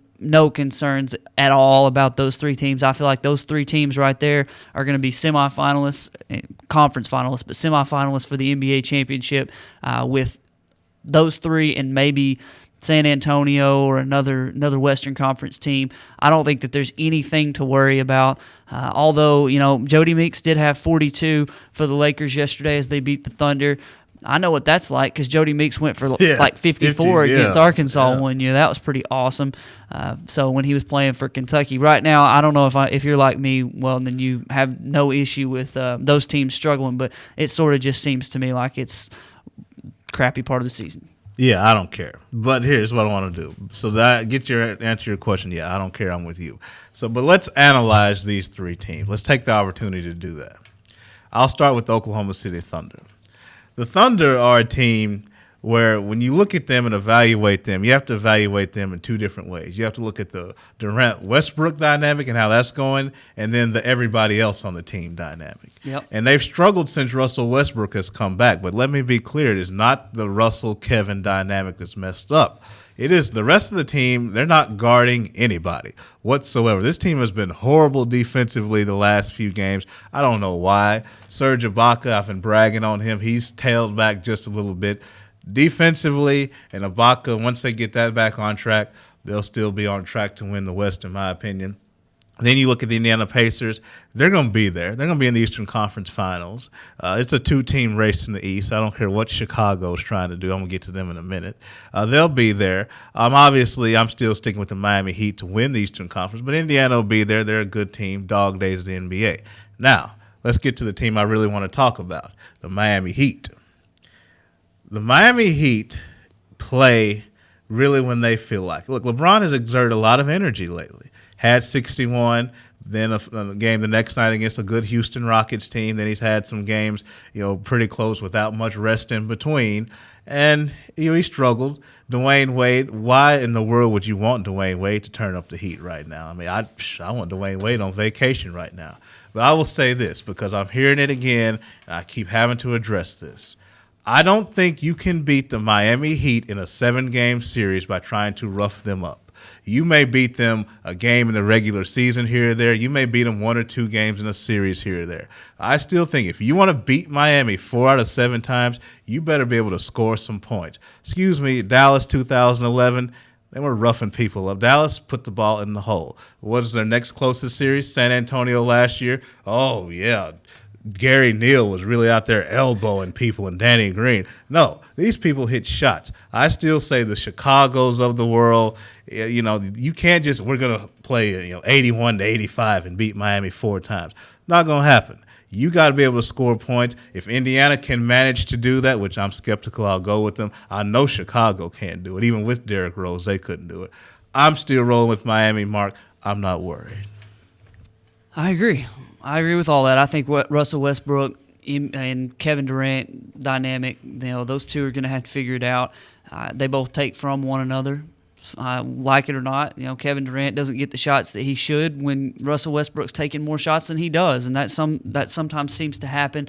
concerns at all about those 3 teams. I feel like those 3 teams right there are going to be semifinalists, conference finalists, but semifinalists for the NBA championship with those 3 and maybe San Antonio or another Western Conference team. I don't think that there's anything to worry about. Although, Jody Meeks did have 42 for the Lakers yesterday as they beat the Thunder. I know what that's like because Jody Meeks went for like 54 against Arkansas one year. That was pretty awesome. So when he was playing for Kentucky, right now I don't know if you're like me, well then you have no issue with those teams struggling, but it sort of just seems to me like it's crappy part of the season.
Yeah, I don't care. But here's what I want to do. So that answer your question. Yeah, I don't care. I'm with you. But let's analyze these 3 teams. Let's take the opportunity to do that. I'll start with the Oklahoma City Thunder. The Thunder are a team where when you look at them and evaluate them, you have to evaluate them in 2 different ways. You have to look at the Durant-Westbrook dynamic and how that's going, and then the everybody else on the team dynamic.
Yep.
And they've struggled since Russell Westbrook has come back. But let me be clear, it is not the Russell-Kevin dynamic that's messed up. It is the rest of the team. They're not guarding anybody whatsoever. This team has been horrible defensively the last few games. I don't know why. Serge Ibaka, I've been bragging on him. He's tailed back just a little bit. Defensively, and Ibaka, once they get that back on track, they'll still be on track to win the West, in my opinion. Then you look at the Indiana Pacers. They're going to be there. They're going to be in the Eastern Conference Finals. It's a 2-team race in the East. I don't care what Chicago's trying to do. I'm going to get to them in a minute. They'll be there. Obviously, I'm still sticking with the Miami Heat to win the Eastern Conference, but Indiana will be there. They're a good team. Dog days of the NBA. Now, let's get to the team I really want to talk about, the Miami Heat. The Miami Heat play really when they feel like it. Look, LeBron has exerted a lot of energy lately. Had 61, then a game the next night against a good Houston Rockets team. Then he's had some games, pretty close without much rest in between. And, he struggled. Dwayne Wade, why in the world would you want Dwayne Wade to turn up the heat right now? I mean, I want Dwayne Wade on vacation right now. But I will say this because I'm hearing it again, and I keep having to address this. I don't think you can beat the Miami Heat in a 7-game series by trying to rough them up. You may beat them a game in the regular season here or there. You may beat them 1 or 2 games in a series here or there. I still think if you want to beat Miami 4 out of 7 times, you better be able to score some points. Excuse me, Dallas 2011, they were roughing people up. Dallas put the ball in the hole. What is their next closest series? San Antonio last year. Oh, yeah. Gary Neal was really out there elbowing people and Danny Green. No, these people hit shots. I still say the Chicagos of the world, you can't just, we're going to play 81 to 85 and beat Miami 4 times. Not going to happen. You got to be able to score points. If Indiana can manage to do that, which I'm skeptical, I'll go with them. I know Chicago can't do it. Even with Derrick Rose, they couldn't do it. I'm still rolling with Miami, Mark. I'm not worried.
I agree with all that. I think what Russell Westbrook and Kevin Durant dynamic, those 2 are going to have to figure it out. They both take from one another. Like it or not, Kevin Durant doesn't get the shots that he should when Russell Westbrook's taking more shots than he does, and that sometimes seems to happen.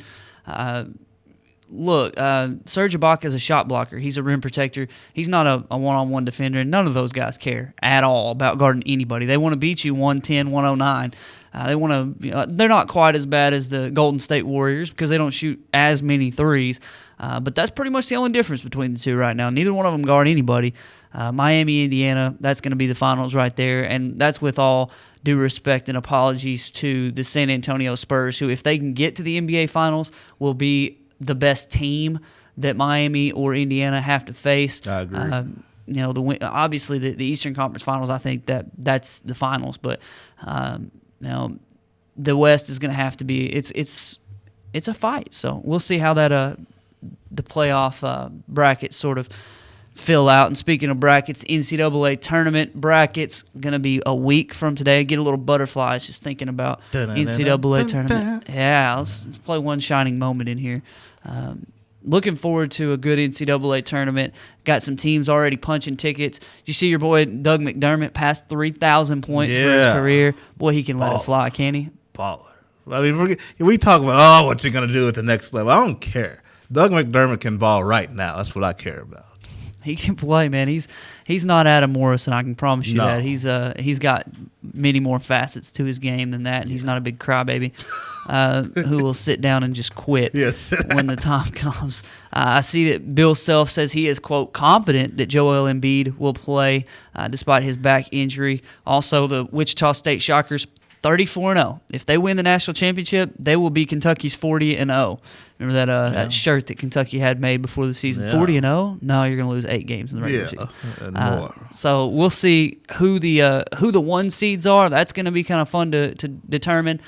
Look, Serge Ibaka is a shot blocker. He's a rim protector. He's not a one-on-one defender, and none of those guys care at all about guarding anybody. They want to beat you 110, 109. They want to. They're not quite as bad as the Golden State Warriors because they don't shoot as many threes. But that's pretty much the only difference between the 2 right now. Neither one of them guard anybody. Miami, Indiana, that's going to be the finals right there. And that's with all due respect and apologies to the San Antonio Spurs, who, if they can get to the NBA Finals, will be the best team that Miami or Indiana have to face.
I agree.
Obviously the Eastern Conference Finals, I think that's the finals. But the West is going to have to be. It's a fight. So we'll see how that the playoff bracket sort of fill out. And speaking of brackets, NCAA tournament brackets going to be a week from today. Get a little butterflies just thinking about NCAA tournament. Yeah, let's play one shining moment in here. Looking forward to a good NCAA tournament. Got some teams already punching tickets. Did you see your boy Doug McDermott passed 3,000 points for his career? Boy, he can let it fly, can he?
Baller. I mean, we talk about, what you're going to do at the next level. I don't care. Doug McDermott can ball right now. That's what I care about.
He can play, man. He's not Adam Morrison, I can promise you that. He's got many more facets to his game than that, and he's not a big crybaby who will sit down and just quit when the time comes. I see that Bill Self says he is, quote, confident that Joel Embiid will play despite his back injury. Also, the Wichita State Shockers, 34-0. If they win the national championship, they will be Kentucky's 40-0. Remember that shirt that Kentucky had made before the season? 40-0? No, you're going to lose 8 games in the regular season.
And more.
So we'll see who the 1 seeds are. That's going to be kind of fun to determine.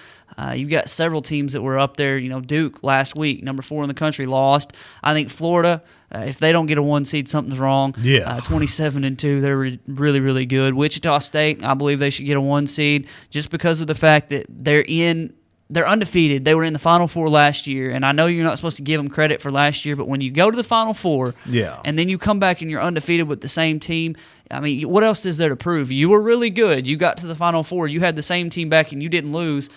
You've got several teams that were up there. Duke last week, number 4 in the country, lost. I think Florida, if they don't get a 1 seed, something's wrong. 27-2, they're really, really good. Wichita State, I believe they should get a 1 seed just because of the fact that they're undefeated. They were in the Final Four last year, and I know you're not supposed to give them credit for last year, but when you go to the Final Four and then you come back and you're undefeated with the same team, I mean, what else is there to prove? You were really good. You got to the Final Four. You had the same team back, and you didn't lose.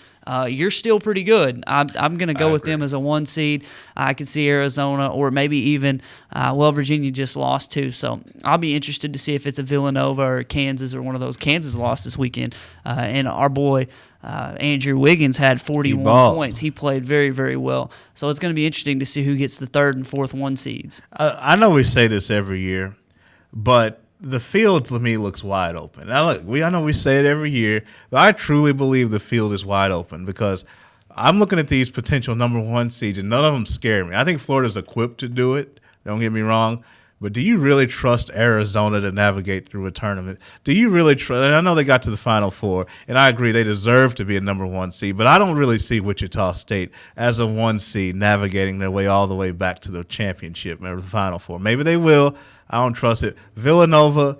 You're still pretty good. I'm going to go with them as a 1 seed. I could see Arizona or maybe even, Virginia just lost too. So I'll be interested to see if it's a Villanova or Kansas or one of those. Kansas lost this weekend. And our boy Andrew Wiggins had 41 points. He played very, very well. So it's going to be interesting to see who gets the 3rd and 4th 1 seeds.
I know we say this every year, but the field to me looks wide open. Now, look, I know we say it every year, but I truly believe the field is wide open because I'm looking at these potential number 1 seeds, and none of them scare me. I think Florida's equipped to do it. Don't get me wrong. But do you really trust Arizona to navigate through a tournament? Do you really trust? And I know they got to the Final Four, and I agree they deserve to be a number 1 seed, but I don't really see Wichita State as a 1 seed navigating their way all the way back to the championship or the Final Four. Maybe they will. I don't trust it. Villanova,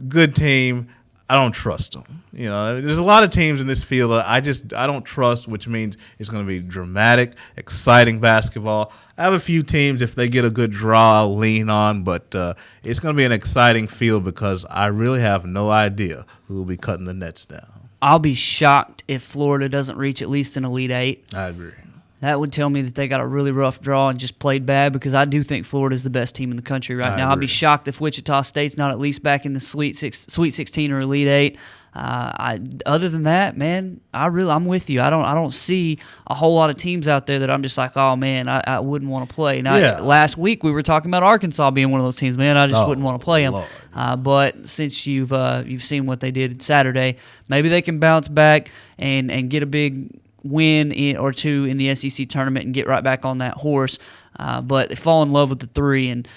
good team. I don't trust them. There's a lot of teams in this field that I don't trust, which means it's going to be dramatic, exciting basketball. I have a few teams, if they get a good draw, I'll lean on, but it's going to be an exciting field because I really have no idea who will be cutting the nets down.
I'll be shocked if Florida doesn't reach at least an Elite 8.
I agree.
That would tell me that they got a really rough draw and just played bad because I do think Florida's the best team in the country right now. I'd be shocked if Wichita State's not at least back in the Sweet 16 or Elite 8. Other than that, man, I'm with you. I don't see a whole lot of teams out there that I'm just like, oh man, I wouldn't want to play. Now, last week we were talking about Arkansas being one of those teams. Man, I just wouldn't want to play them. But since you've seen what they did Saturday, maybe they can bounce back and get a big win or 2 in the SEC tournament and get right back on that horse. But they fall in love with the 3 and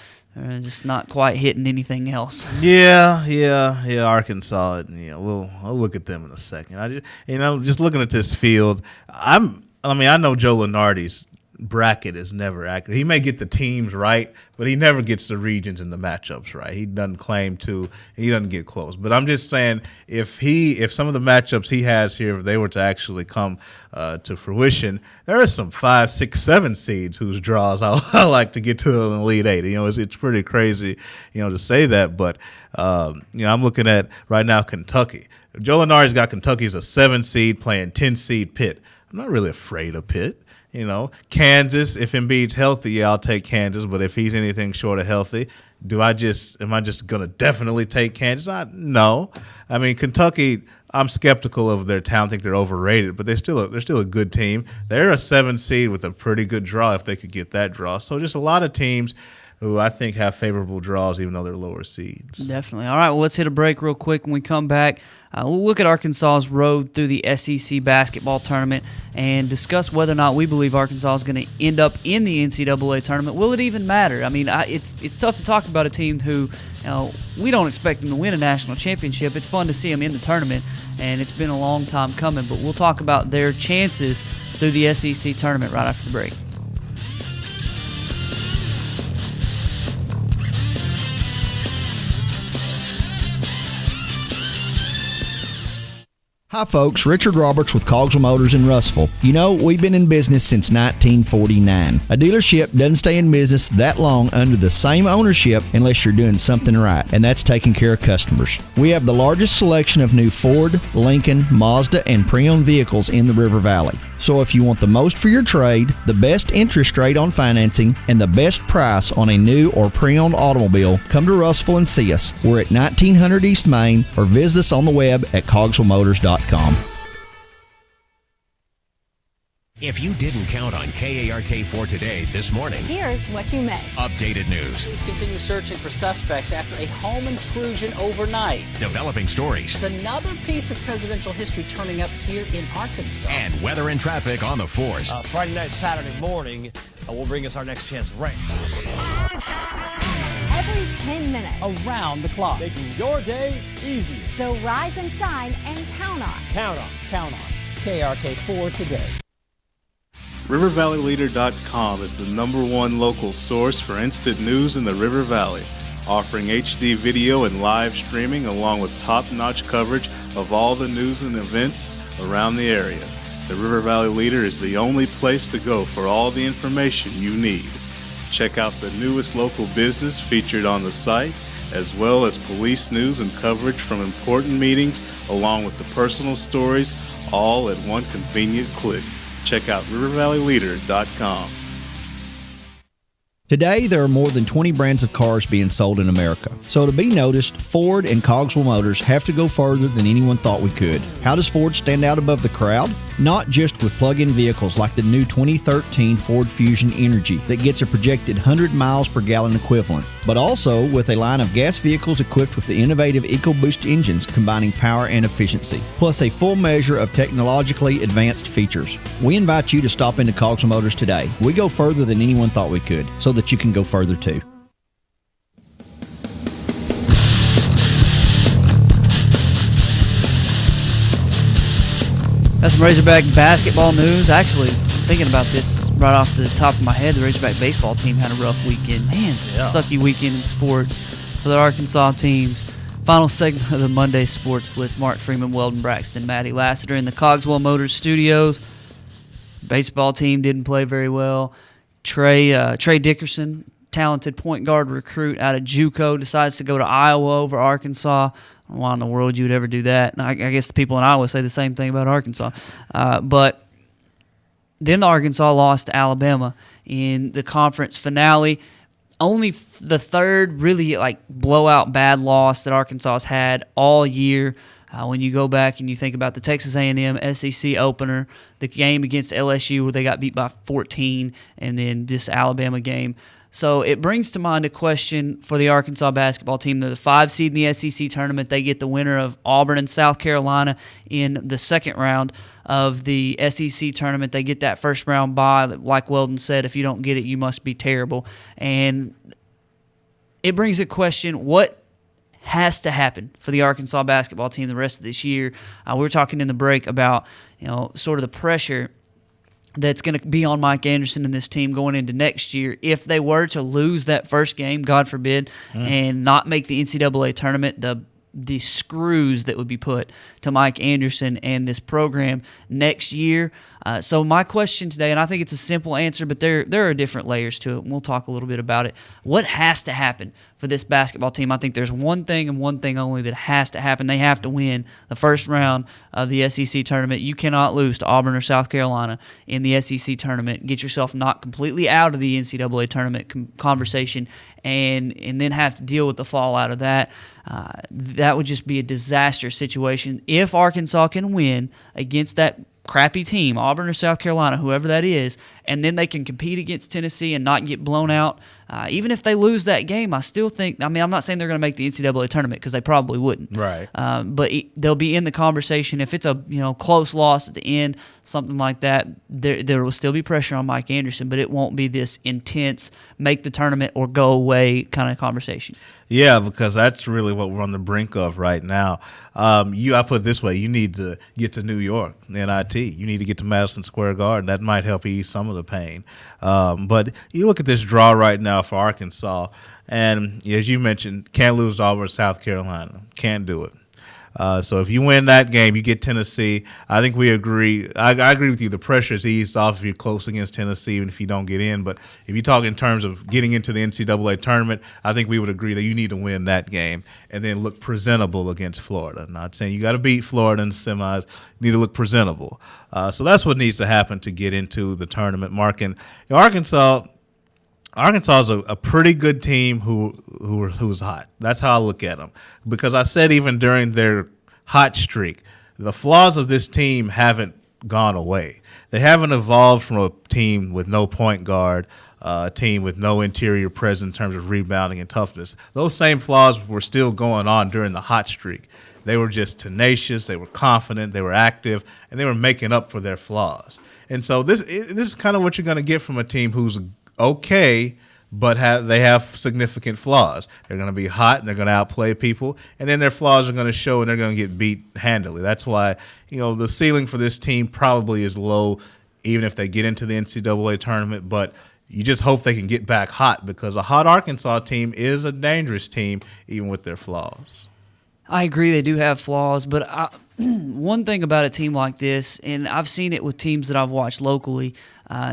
just not quite hitting anything else.
Yeah, Arkansas. I'll look at them in a second. Just looking at this field, I know Joe Lunardi's bracket is never accurate. He may get the teams right, but he never gets the regions and the matchups right. He doesn't claim to. He doesn't get close. But I'm just saying, if some of the matchups he has here, if they were to actually come to fruition, there are some 5, 6, 7 seeds whose draws I like to get to an Elite 8. It's pretty crazy, to say that. But I'm looking at right now Kentucky. Joe Lunardi's got Kentucky as a 7 seed playing 10 seed Pitt. I'm not really afraid of Pitt. Kansas, if Embiid's healthy, I'll take Kansas. But if he's anything short of healthy, am I just going to definitely take Kansas? No. I mean, Kentucky, I'm skeptical of their talent. I think they're overrated, but they're still a good team. They're a 7 seed with a pretty good draw if they could get that draw. So just a lot of teams who I think have favorable draws, even though they're lower seeds.
Definitely. All right, well, let's hit a break real quick. When we come back, we'll look at Arkansas's road through the SEC basketball tournament and discuss whether or not we believe Arkansas is going to end up in the NCAA tournament. Will it even matter? I mean, it's tough to talk about a team who, we don't expect them to win a national championship. It's fun to see them in the tournament, and it's been a long time coming. But we'll talk about their chances through the SEC tournament right after the break.
Hi folks, Richard Roberts with Cogswell Motors in Russellville. You know, we've been in business since 1949. A dealership doesn't stay in business that long under the same ownership unless you're doing something right, and that's taking care of customers. We have the largest selection of new Ford, Lincoln, Mazda, and pre-owned vehicles in the River Valley. So if you want the most for your trade, the best interest rate on financing, and the best price on a new or pre-owned automobile, come to Russellville and see us. We're at 1900 East Main, or visit us on the web at cogswellmotors.com.
If you didn't count on KARK4 today this morning,
Here's what you missed.
updated news,
Police continue searching for suspects after a home intrusion overnight.
developing stories,
There's another piece of presidential history turning up here in Arkansas.
and weather and traffic on the force.
Friday night, Saturday morning will bring us our next chance rain.
Every 10 minutes.
Around the clock.
Making your day easier.
So rise and shine and count on.
Count on.
KRK4 today.
RiverValleyLeader.com is the #1 local source for instant news in the River Valley, offering HD video and live streaming along with top-notch coverage of all the news and events around the area. The River Valley Leader is the only place to go for all the information you need. Check out the newest local business featured on the site, as well as police news and coverage from important meetings, along with the personal stories, all at one convenient click. Check out RiverValleyLeader.com.
Today, there are more than 20 brands of cars being sold in America. So to be noticed, Ford and Cogswell Motors have to go further than anyone thought we could. How does Ford stand out above the crowd? Not just with plug-in vehicles like the new 2013 Ford Fusion Energy that gets a projected 100 miles per gallon equivalent, but also with a line of gas vehicles equipped with the innovative EcoBoost engines combining power and efficiency, plus a full measure of technologically advanced features. We invite you to stop into Cogswell Motors today. We go further than anyone thought we could, so that you can go further too.
That's some Razorback basketball news. Actually, thinking about this right off the top of my head, the Razorback baseball team had a rough weekend. Man, it's a sucky weekend in sports for the Arkansas teams. Final segment of the Monday Sports Blitz. Mark Freeman, Weldon Braxton, Maddie Lassiter in the Cogswell Motors studios. Baseball team didn't play very well. Trey Dickerson, talented point guard recruit out of JUCO, decides to go to Iowa over Arkansas. I don't know why in the world you would ever do that. And I guess the people in Iowa say the same thing about Arkansas. But then the Arkansas lost to Alabama in the conference finale. Only the third really blowout bad loss that Arkansas has had all year. When you go back and you think about the Texas A&M SEC opener, the game against LSU where they got beat by 14, and then this Alabama game. So it brings to mind a question for the Arkansas basketball team. They're the 5 seed in the SEC tournament. They get the winner of Auburn and South Carolina in the second round of the SEC tournament. They get that first round bye. Like Weldon said, if you don't get it, you must be terrible. And it brings a question, what has to happen for the Arkansas basketball team the rest of this year? We were talking in the break about sort of the pressure that's going to be on Mike Anderson and this team going into next year. If they were to lose that first game, God forbid, and not make the NCAA tournament, the screws that would be put to Mike Anderson and this program next year. So my question today, and I think it's a simple answer, but there are different layers to it, and we'll talk a little bit about it. What has to happen for this basketball team? I think there's one thing and one thing only that has to happen. They have to win the first round of the SEC tournament. You cannot lose to Auburn or South Carolina in the SEC tournament. Get yourself not completely out of the NCAA tournament conversation and then have to deal with the fallout of that. That would just be a disaster situation. If Arkansas can win against that crappy team, Auburn or South Carolina, whoever that is, and then they can compete against Tennessee and not get blown out. Even if they lose that game, I still think, I'm not saying they're going to make the NCAA tournament because they probably wouldn't.
Right.
But they'll be in the conversation. If it's a close loss at the end, something like that, there will still be pressure on Mike Anderson, but it won't be this intense make the tournament or go away kind of conversation.
Yeah, because that's really what we're on the brink of right now. I put it this way, you need to get to New York, NIT. You need to get to Madison Square Garden. That might help ease some of the pain. But you look at this draw right now for Arkansas, and as you mentioned, can't lose to Auburn, South Carolina. Can't do it. So if you win that game, you get Tennessee. I think we agree. I agree with you. The pressure is eased off if you're close against Tennessee, even if you don't get in. But if you talk in terms of getting into the NCAA tournament, I think we would agree that you need to win that game and then look presentable against Florida. I'm not saying you got to beat Florida in the semis. You need to look presentable. So that's what needs to happen to get into the tournament. Mark, and Arkansas is a pretty good team who's hot. That's how I look at them. Because I said even during their hot streak, the flaws of this team haven't gone away. They haven't evolved from a team with no point guard, a team with no interior presence in terms of rebounding and toughness. Those same flaws were still going on during the hot streak. They were just tenacious, they were confident, they were active, and they were making up for their flaws. And so this is kind of what you're going to get from a team who's okay, but they have significant flaws. They're going to be hot and they're going to outplay people, and then their flaws are going to show and they're going to get beat handily. That's why, the ceiling for this team probably is low, even if they get into the NCAA tournament, but you just hope they can get back hot, because a hot Arkansas team is a dangerous team, even with their flaws.
I agree they do have flaws, but one thing about a team like this, and I've seen it with teams that I've watched locally,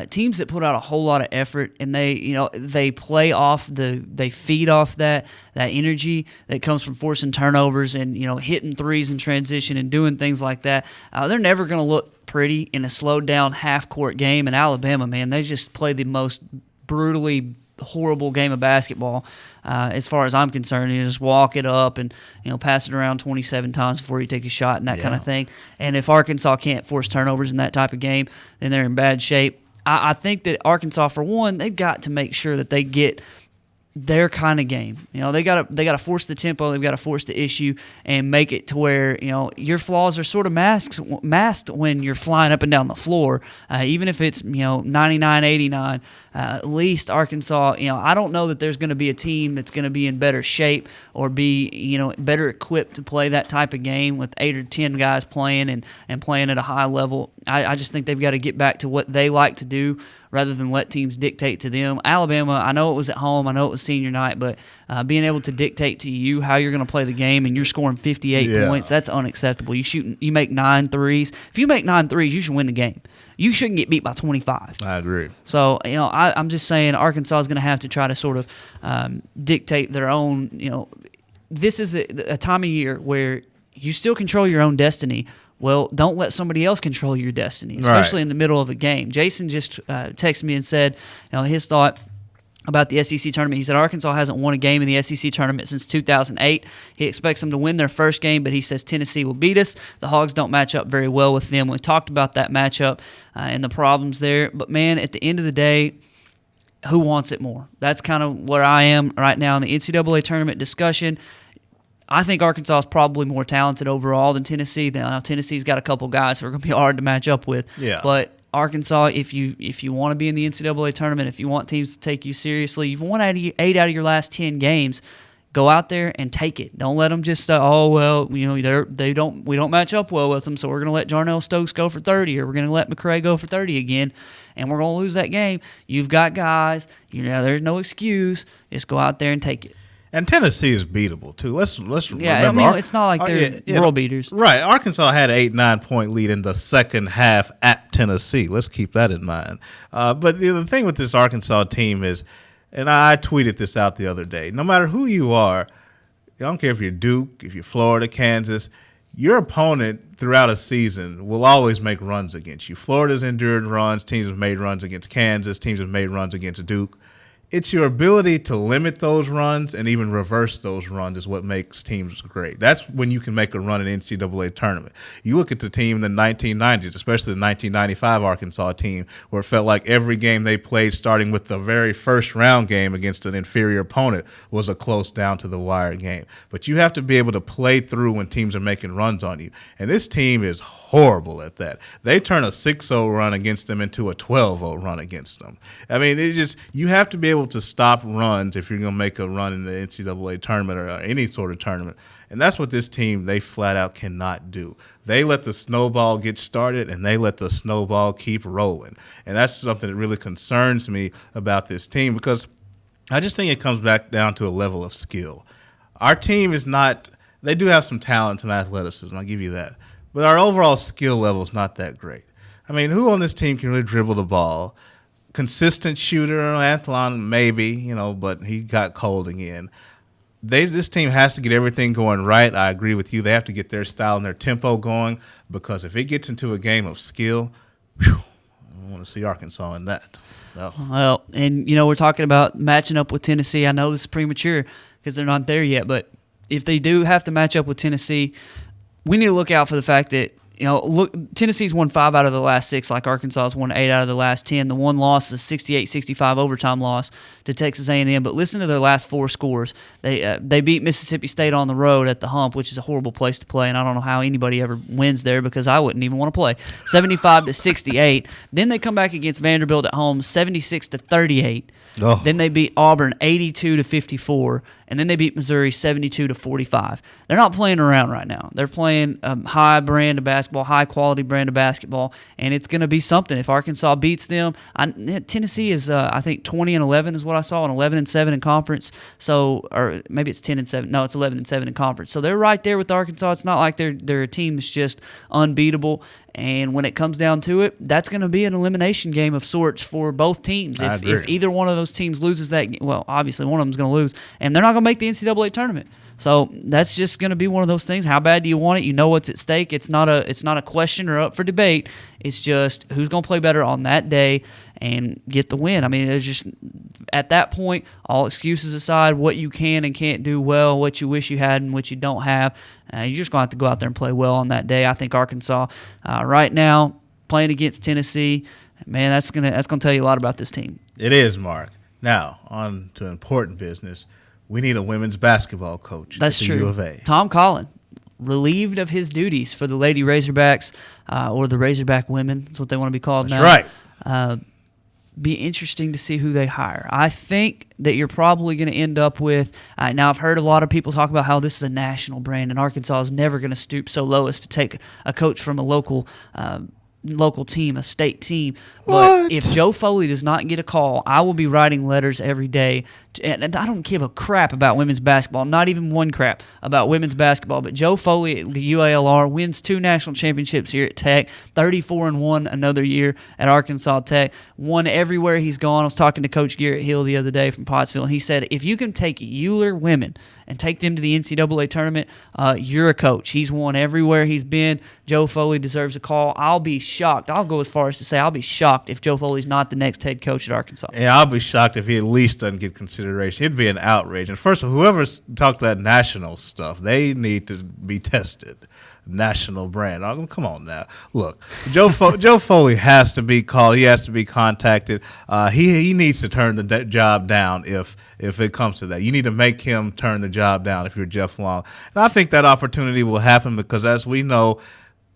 teams that put out a whole lot of effort and they play off they feed off that energy that comes from forcing turnovers and hitting threes in transition and doing things like that. They're never going to look pretty in a slowed down half court game. In Alabama, man, they just play the most brutally horrible game of basketball, as far as I'm concerned. You just walk it up and pass it around 27 times before you take a shot and that kind of thing. And if Arkansas can't force turnovers in that type of game, then they're in bad shape. I think that Arkansas, for one, they've got to make sure that they get their kind of game. They got to force the tempo, they've got to force the issue and make it to where your flaws are sort of masked when you're flying up and down the floor, even if it's 99-89. At least Arkansas, I don't know that there's going to be a team that's going to be in better shape or be better equipped to play that type of game with 8 or 10 guys playing and playing at a high level. I just think they've got to get back to what they like to do rather than let teams dictate to them. Alabama, I know it was at home, I know it was senior night, but being able to dictate to you how you're going to play the game and you're scoring 58 points, that's unacceptable. You make 9 threes. If you make 9 threes, you should win the game. You shouldn't get beat by 25.
I agree.
So, I'm just saying Arkansas is going to have to try to sort of dictate their own, this is a time of year where you still control your own destiny. Well, don't let somebody else control your destiny, especially in the middle of a game. Jason just texted me and said, his thought about the SEC tournament. He said Arkansas hasn't won a game in the SEC tournament since 2008. He expects them to win their first game, but he says Tennessee will beat us. The Hogs don't match up very well with them. We talked about that matchup and the problems there. But, man, at the end of the day, who wants it more? That's kind of where I am right now in the NCAA tournament discussion. I think Arkansas is probably more talented overall than Tennessee. Now, Tennessee's got a couple guys who are going to be hard to match up with.
Yeah.
But Arkansas, if you want to be in the NCAA tournament, if you want teams to take you seriously, you've won 8 out of your last 10 games. Go out there and take it. Don't let them just say, we don't match up well with them, so we're going to let Jarnell Stokes go for 30, or we're going to let McCray go for 30 again, and we're going to lose that game. You've got guys. There's no excuse. Just go out there and take it.
And Tennessee is beatable too. Let's remember.
It's not like they're world beaters.
Right. Arkansas had an 8-9 point lead in the second half at Tennessee. Let's keep that in mind. But the thing with this Arkansas team is, and I tweeted this out the other day, no matter who you are, I don't care if you're Duke, if you're Florida, Kansas, your opponent throughout a season will always make runs against you. Florida's endured runs. Teams have made runs against Kansas. Teams have made runs against Duke. It's your ability to limit those runs and even reverse those runs is what makes teams great. That's when you can make a run in an NCAA tournament. You look at the team in the 1990s, especially the 1995 Arkansas team, where it felt like every game they played, starting with the very first round game against an inferior opponent, was a close down to the wire game. But you have to be able to play through when teams are making runs on you. And this team is horrible at that. They turn a 6-0 run against them into a 12-0 run against them. I mean, you have to be able to stop runs if you're going to make a run in the NCAA tournament or any sort of tournament. And that's what this team, they flat out cannot do. They let the snowball get started, and they let the snowball keep rolling. And that's something that really concerns me about this team, because I just think it comes back down to a level of skill. Our team is not they do have some talent and athleticism. I'll give you that. But our overall skill level is not that great. I mean, who on this team can really dribble the ball? Consistent shooter, Athlon maybe, but he got cold again. This team has to get everything going right. I agree with you. They have to get their style and their tempo going, because if it gets into a game of skill, I want to see Arkansas in that. No.
Well, and, we're talking about matching up with Tennessee. I know this is premature because they're not there yet, but if they do have to match up with Tennessee, we need to look out for the fact that, Tennessee's won 5 out of the last 6, like Arkansas's won 8 out of the last 10. The one loss is a 68-65 overtime loss to Texas A&M. But listen to their last 4 scores. They beat Mississippi State on the road at the Hump, which is a horrible place to play, and I don't know how anybody ever wins there because I wouldn't even want to play. 75-68. Then they come back against Vanderbilt at home, 76-38.
Oh.
Then they beat Auburn 82-54, and then they beat Missouri 72-45. They're not playing around right now. They're playing a high brand of basketball, high quality brand of basketball, and it's going to be something. If Arkansas beats them, Tennessee is I think 20-11 is what I saw, and 11-7 in conference. So, or maybe it's 10-7. No, it's 11-7 in conference. So they're right there with Arkansas. It's not like they're a team that's just unbeatable. And when it comes down to it, that's going to be an elimination game of sorts for both teams. If either one of those teams loses that, well, obviously one of them is going to lose, and they're not going to make the NCAA tournament. So that's just going to be one of those things. How bad do you want it? You know what's at stake. It's not a question or up for debate. It's just who's going to play better on that day and get the win. I mean, it's just at that point, all excuses aside, what you can and can't do well, what you wish you had and what you don't have, you're just going to have to go out there and play well on that day. I think Arkansas right now playing against Tennessee, man, that's gonna tell you a lot about this team.
It is, Mark. Now on to important business. We need a women's basketball coach.
That's true.
U of A.
Tom Collin, relieved of his duties for the Lady Razorbacks, or the Razorback women. That's what they want to be called now.
That's right.
Be interesting to see who they hire. I think that you're probably going to end up with now I've heard a lot of people talk about how this is a national brand and Arkansas is never going to stoop so low as to take a coach from a local team, a state team. But if Joe Foley does not get a call, I will be writing letters every day. And I don't give a crap about women's basketball, not even one crap about women's basketball. But Joe Foley at the UALR wins 2 national championships here at Tech, 34-1 another year at Arkansas Tech, won everywhere he's gone. I was talking to Coach Garrett Hill the other day from Pottsville, and he said, if you can take Euler women and take them to the NCAA tournament, you're a coach. He's won everywhere he's been. Joe Foley deserves a call. I'll be shocked. I'll go as far as to say I'll be shocked if Joe Foley's not the next head coach at Arkansas.
Yeah, I'll be shocked if he at least doesn't get consideration. It'd be an outrage. And first of all, whoever's talked that national stuff, they need to be tested. National brand. Oh, come on now. Look, Joe Foley has to be called. He has to be contacted. He needs to turn the job down if it comes to that. You need to make him turn the job down if you're Jeff Long. And I think that opportunity will happen because, as we know,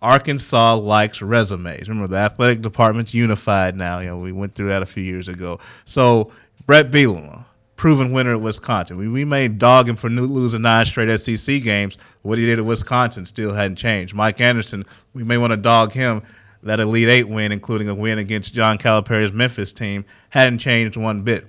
Arkansas likes resumes. Remember, the athletic department's unified now. We went through that a few years ago. So Brett Bielema, proven winner at Wisconsin. We may dog him for losing 9 straight SEC games. What he did at Wisconsin still hadn't changed. Mike Anderson, we may want to dog him. That Elite 8 win, including a win against John Calipari's Memphis team, hadn't changed one bit.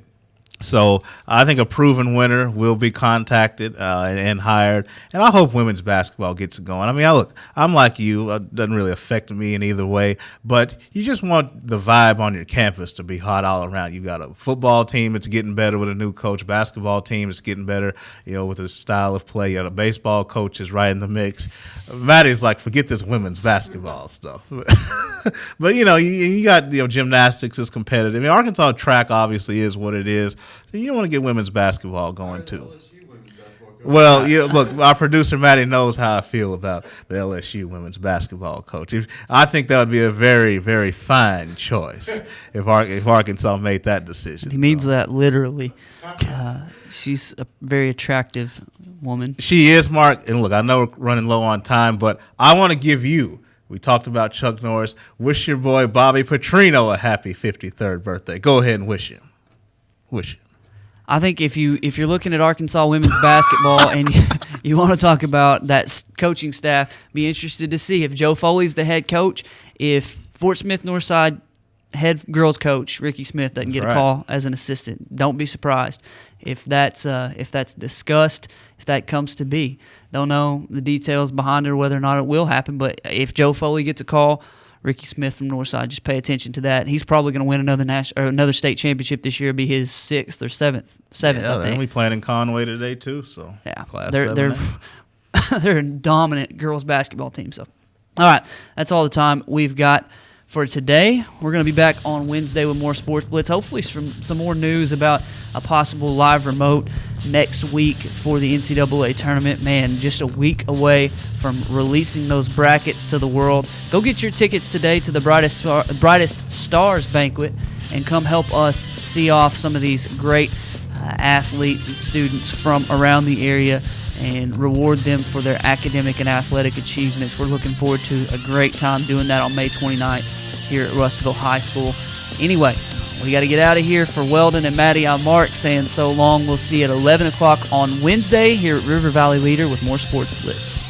So I think a proven winner will be contacted and hired, and I hope women's basketball gets going. I mean, I'm like you. It doesn't really affect me in either way, but you just want the vibe on your campus to be hot all around. You got a football team that's getting better with a new coach, basketball team that's getting better, with the style of play. You got a baseball coach is right in the mix. Maddie's like, forget this women's basketball stuff. But, you got, gymnastics is competitive. I mean, Arkansas track obviously is what it is. You don't want to get women's basketball going, too. Well, look, our producer, Maddie, knows how I feel about the LSU women's basketball coach. I think that would be a very, very fine choice if Arkansas made that decision.
He means that literally. She's a very attractive woman.
She is, Mark. And look, I know we're running low on time, but I want to give you, we talked about Chuck Norris, wish your boy Bobby Petrino a happy 53rd birthday. Go ahead and wish him. Wish him.
I think if you're looking at Arkansas women's basketball and you want to talk about that coaching staff, be interested to see if Joe Foley's the head coach, if Fort Smith Northside head girls coach Ricky Smith doesn't get a call as an assistant. Don't be surprised if that's discussed, if that comes to be. Don't know the details behind it or whether or not it will happen, but if Joe Foley gets a call, Ricky Smith from Northside, just pay attention to that. He's probably going to win another state championship this year. It'll be his 6th or 7th. I think.
We playing in Conway today too, so
yeah,
Class
they're a dominant girls basketball team. So, all right, that's all the time we've got for today. We're going to be back on Wednesday with more Sports Blitz. Hopefully, some more news about a possible live remote next week for the NCAA tournament. Man, just a week away from releasing those brackets to the world. Go get your tickets today to the Brightest Stars banquet and come help us see off some of these great athletes and students from around the area and reward them for their academic and athletic achievements. We're looking forward to a great time doing that on May 29th here at Russellville High School. Anyway, we got to get out of here. For Weldon and Maddie, I'm Mark saying so long. We'll see you at 11 o'clock on Wednesday here at River Valley Leader with more Sports Blitz.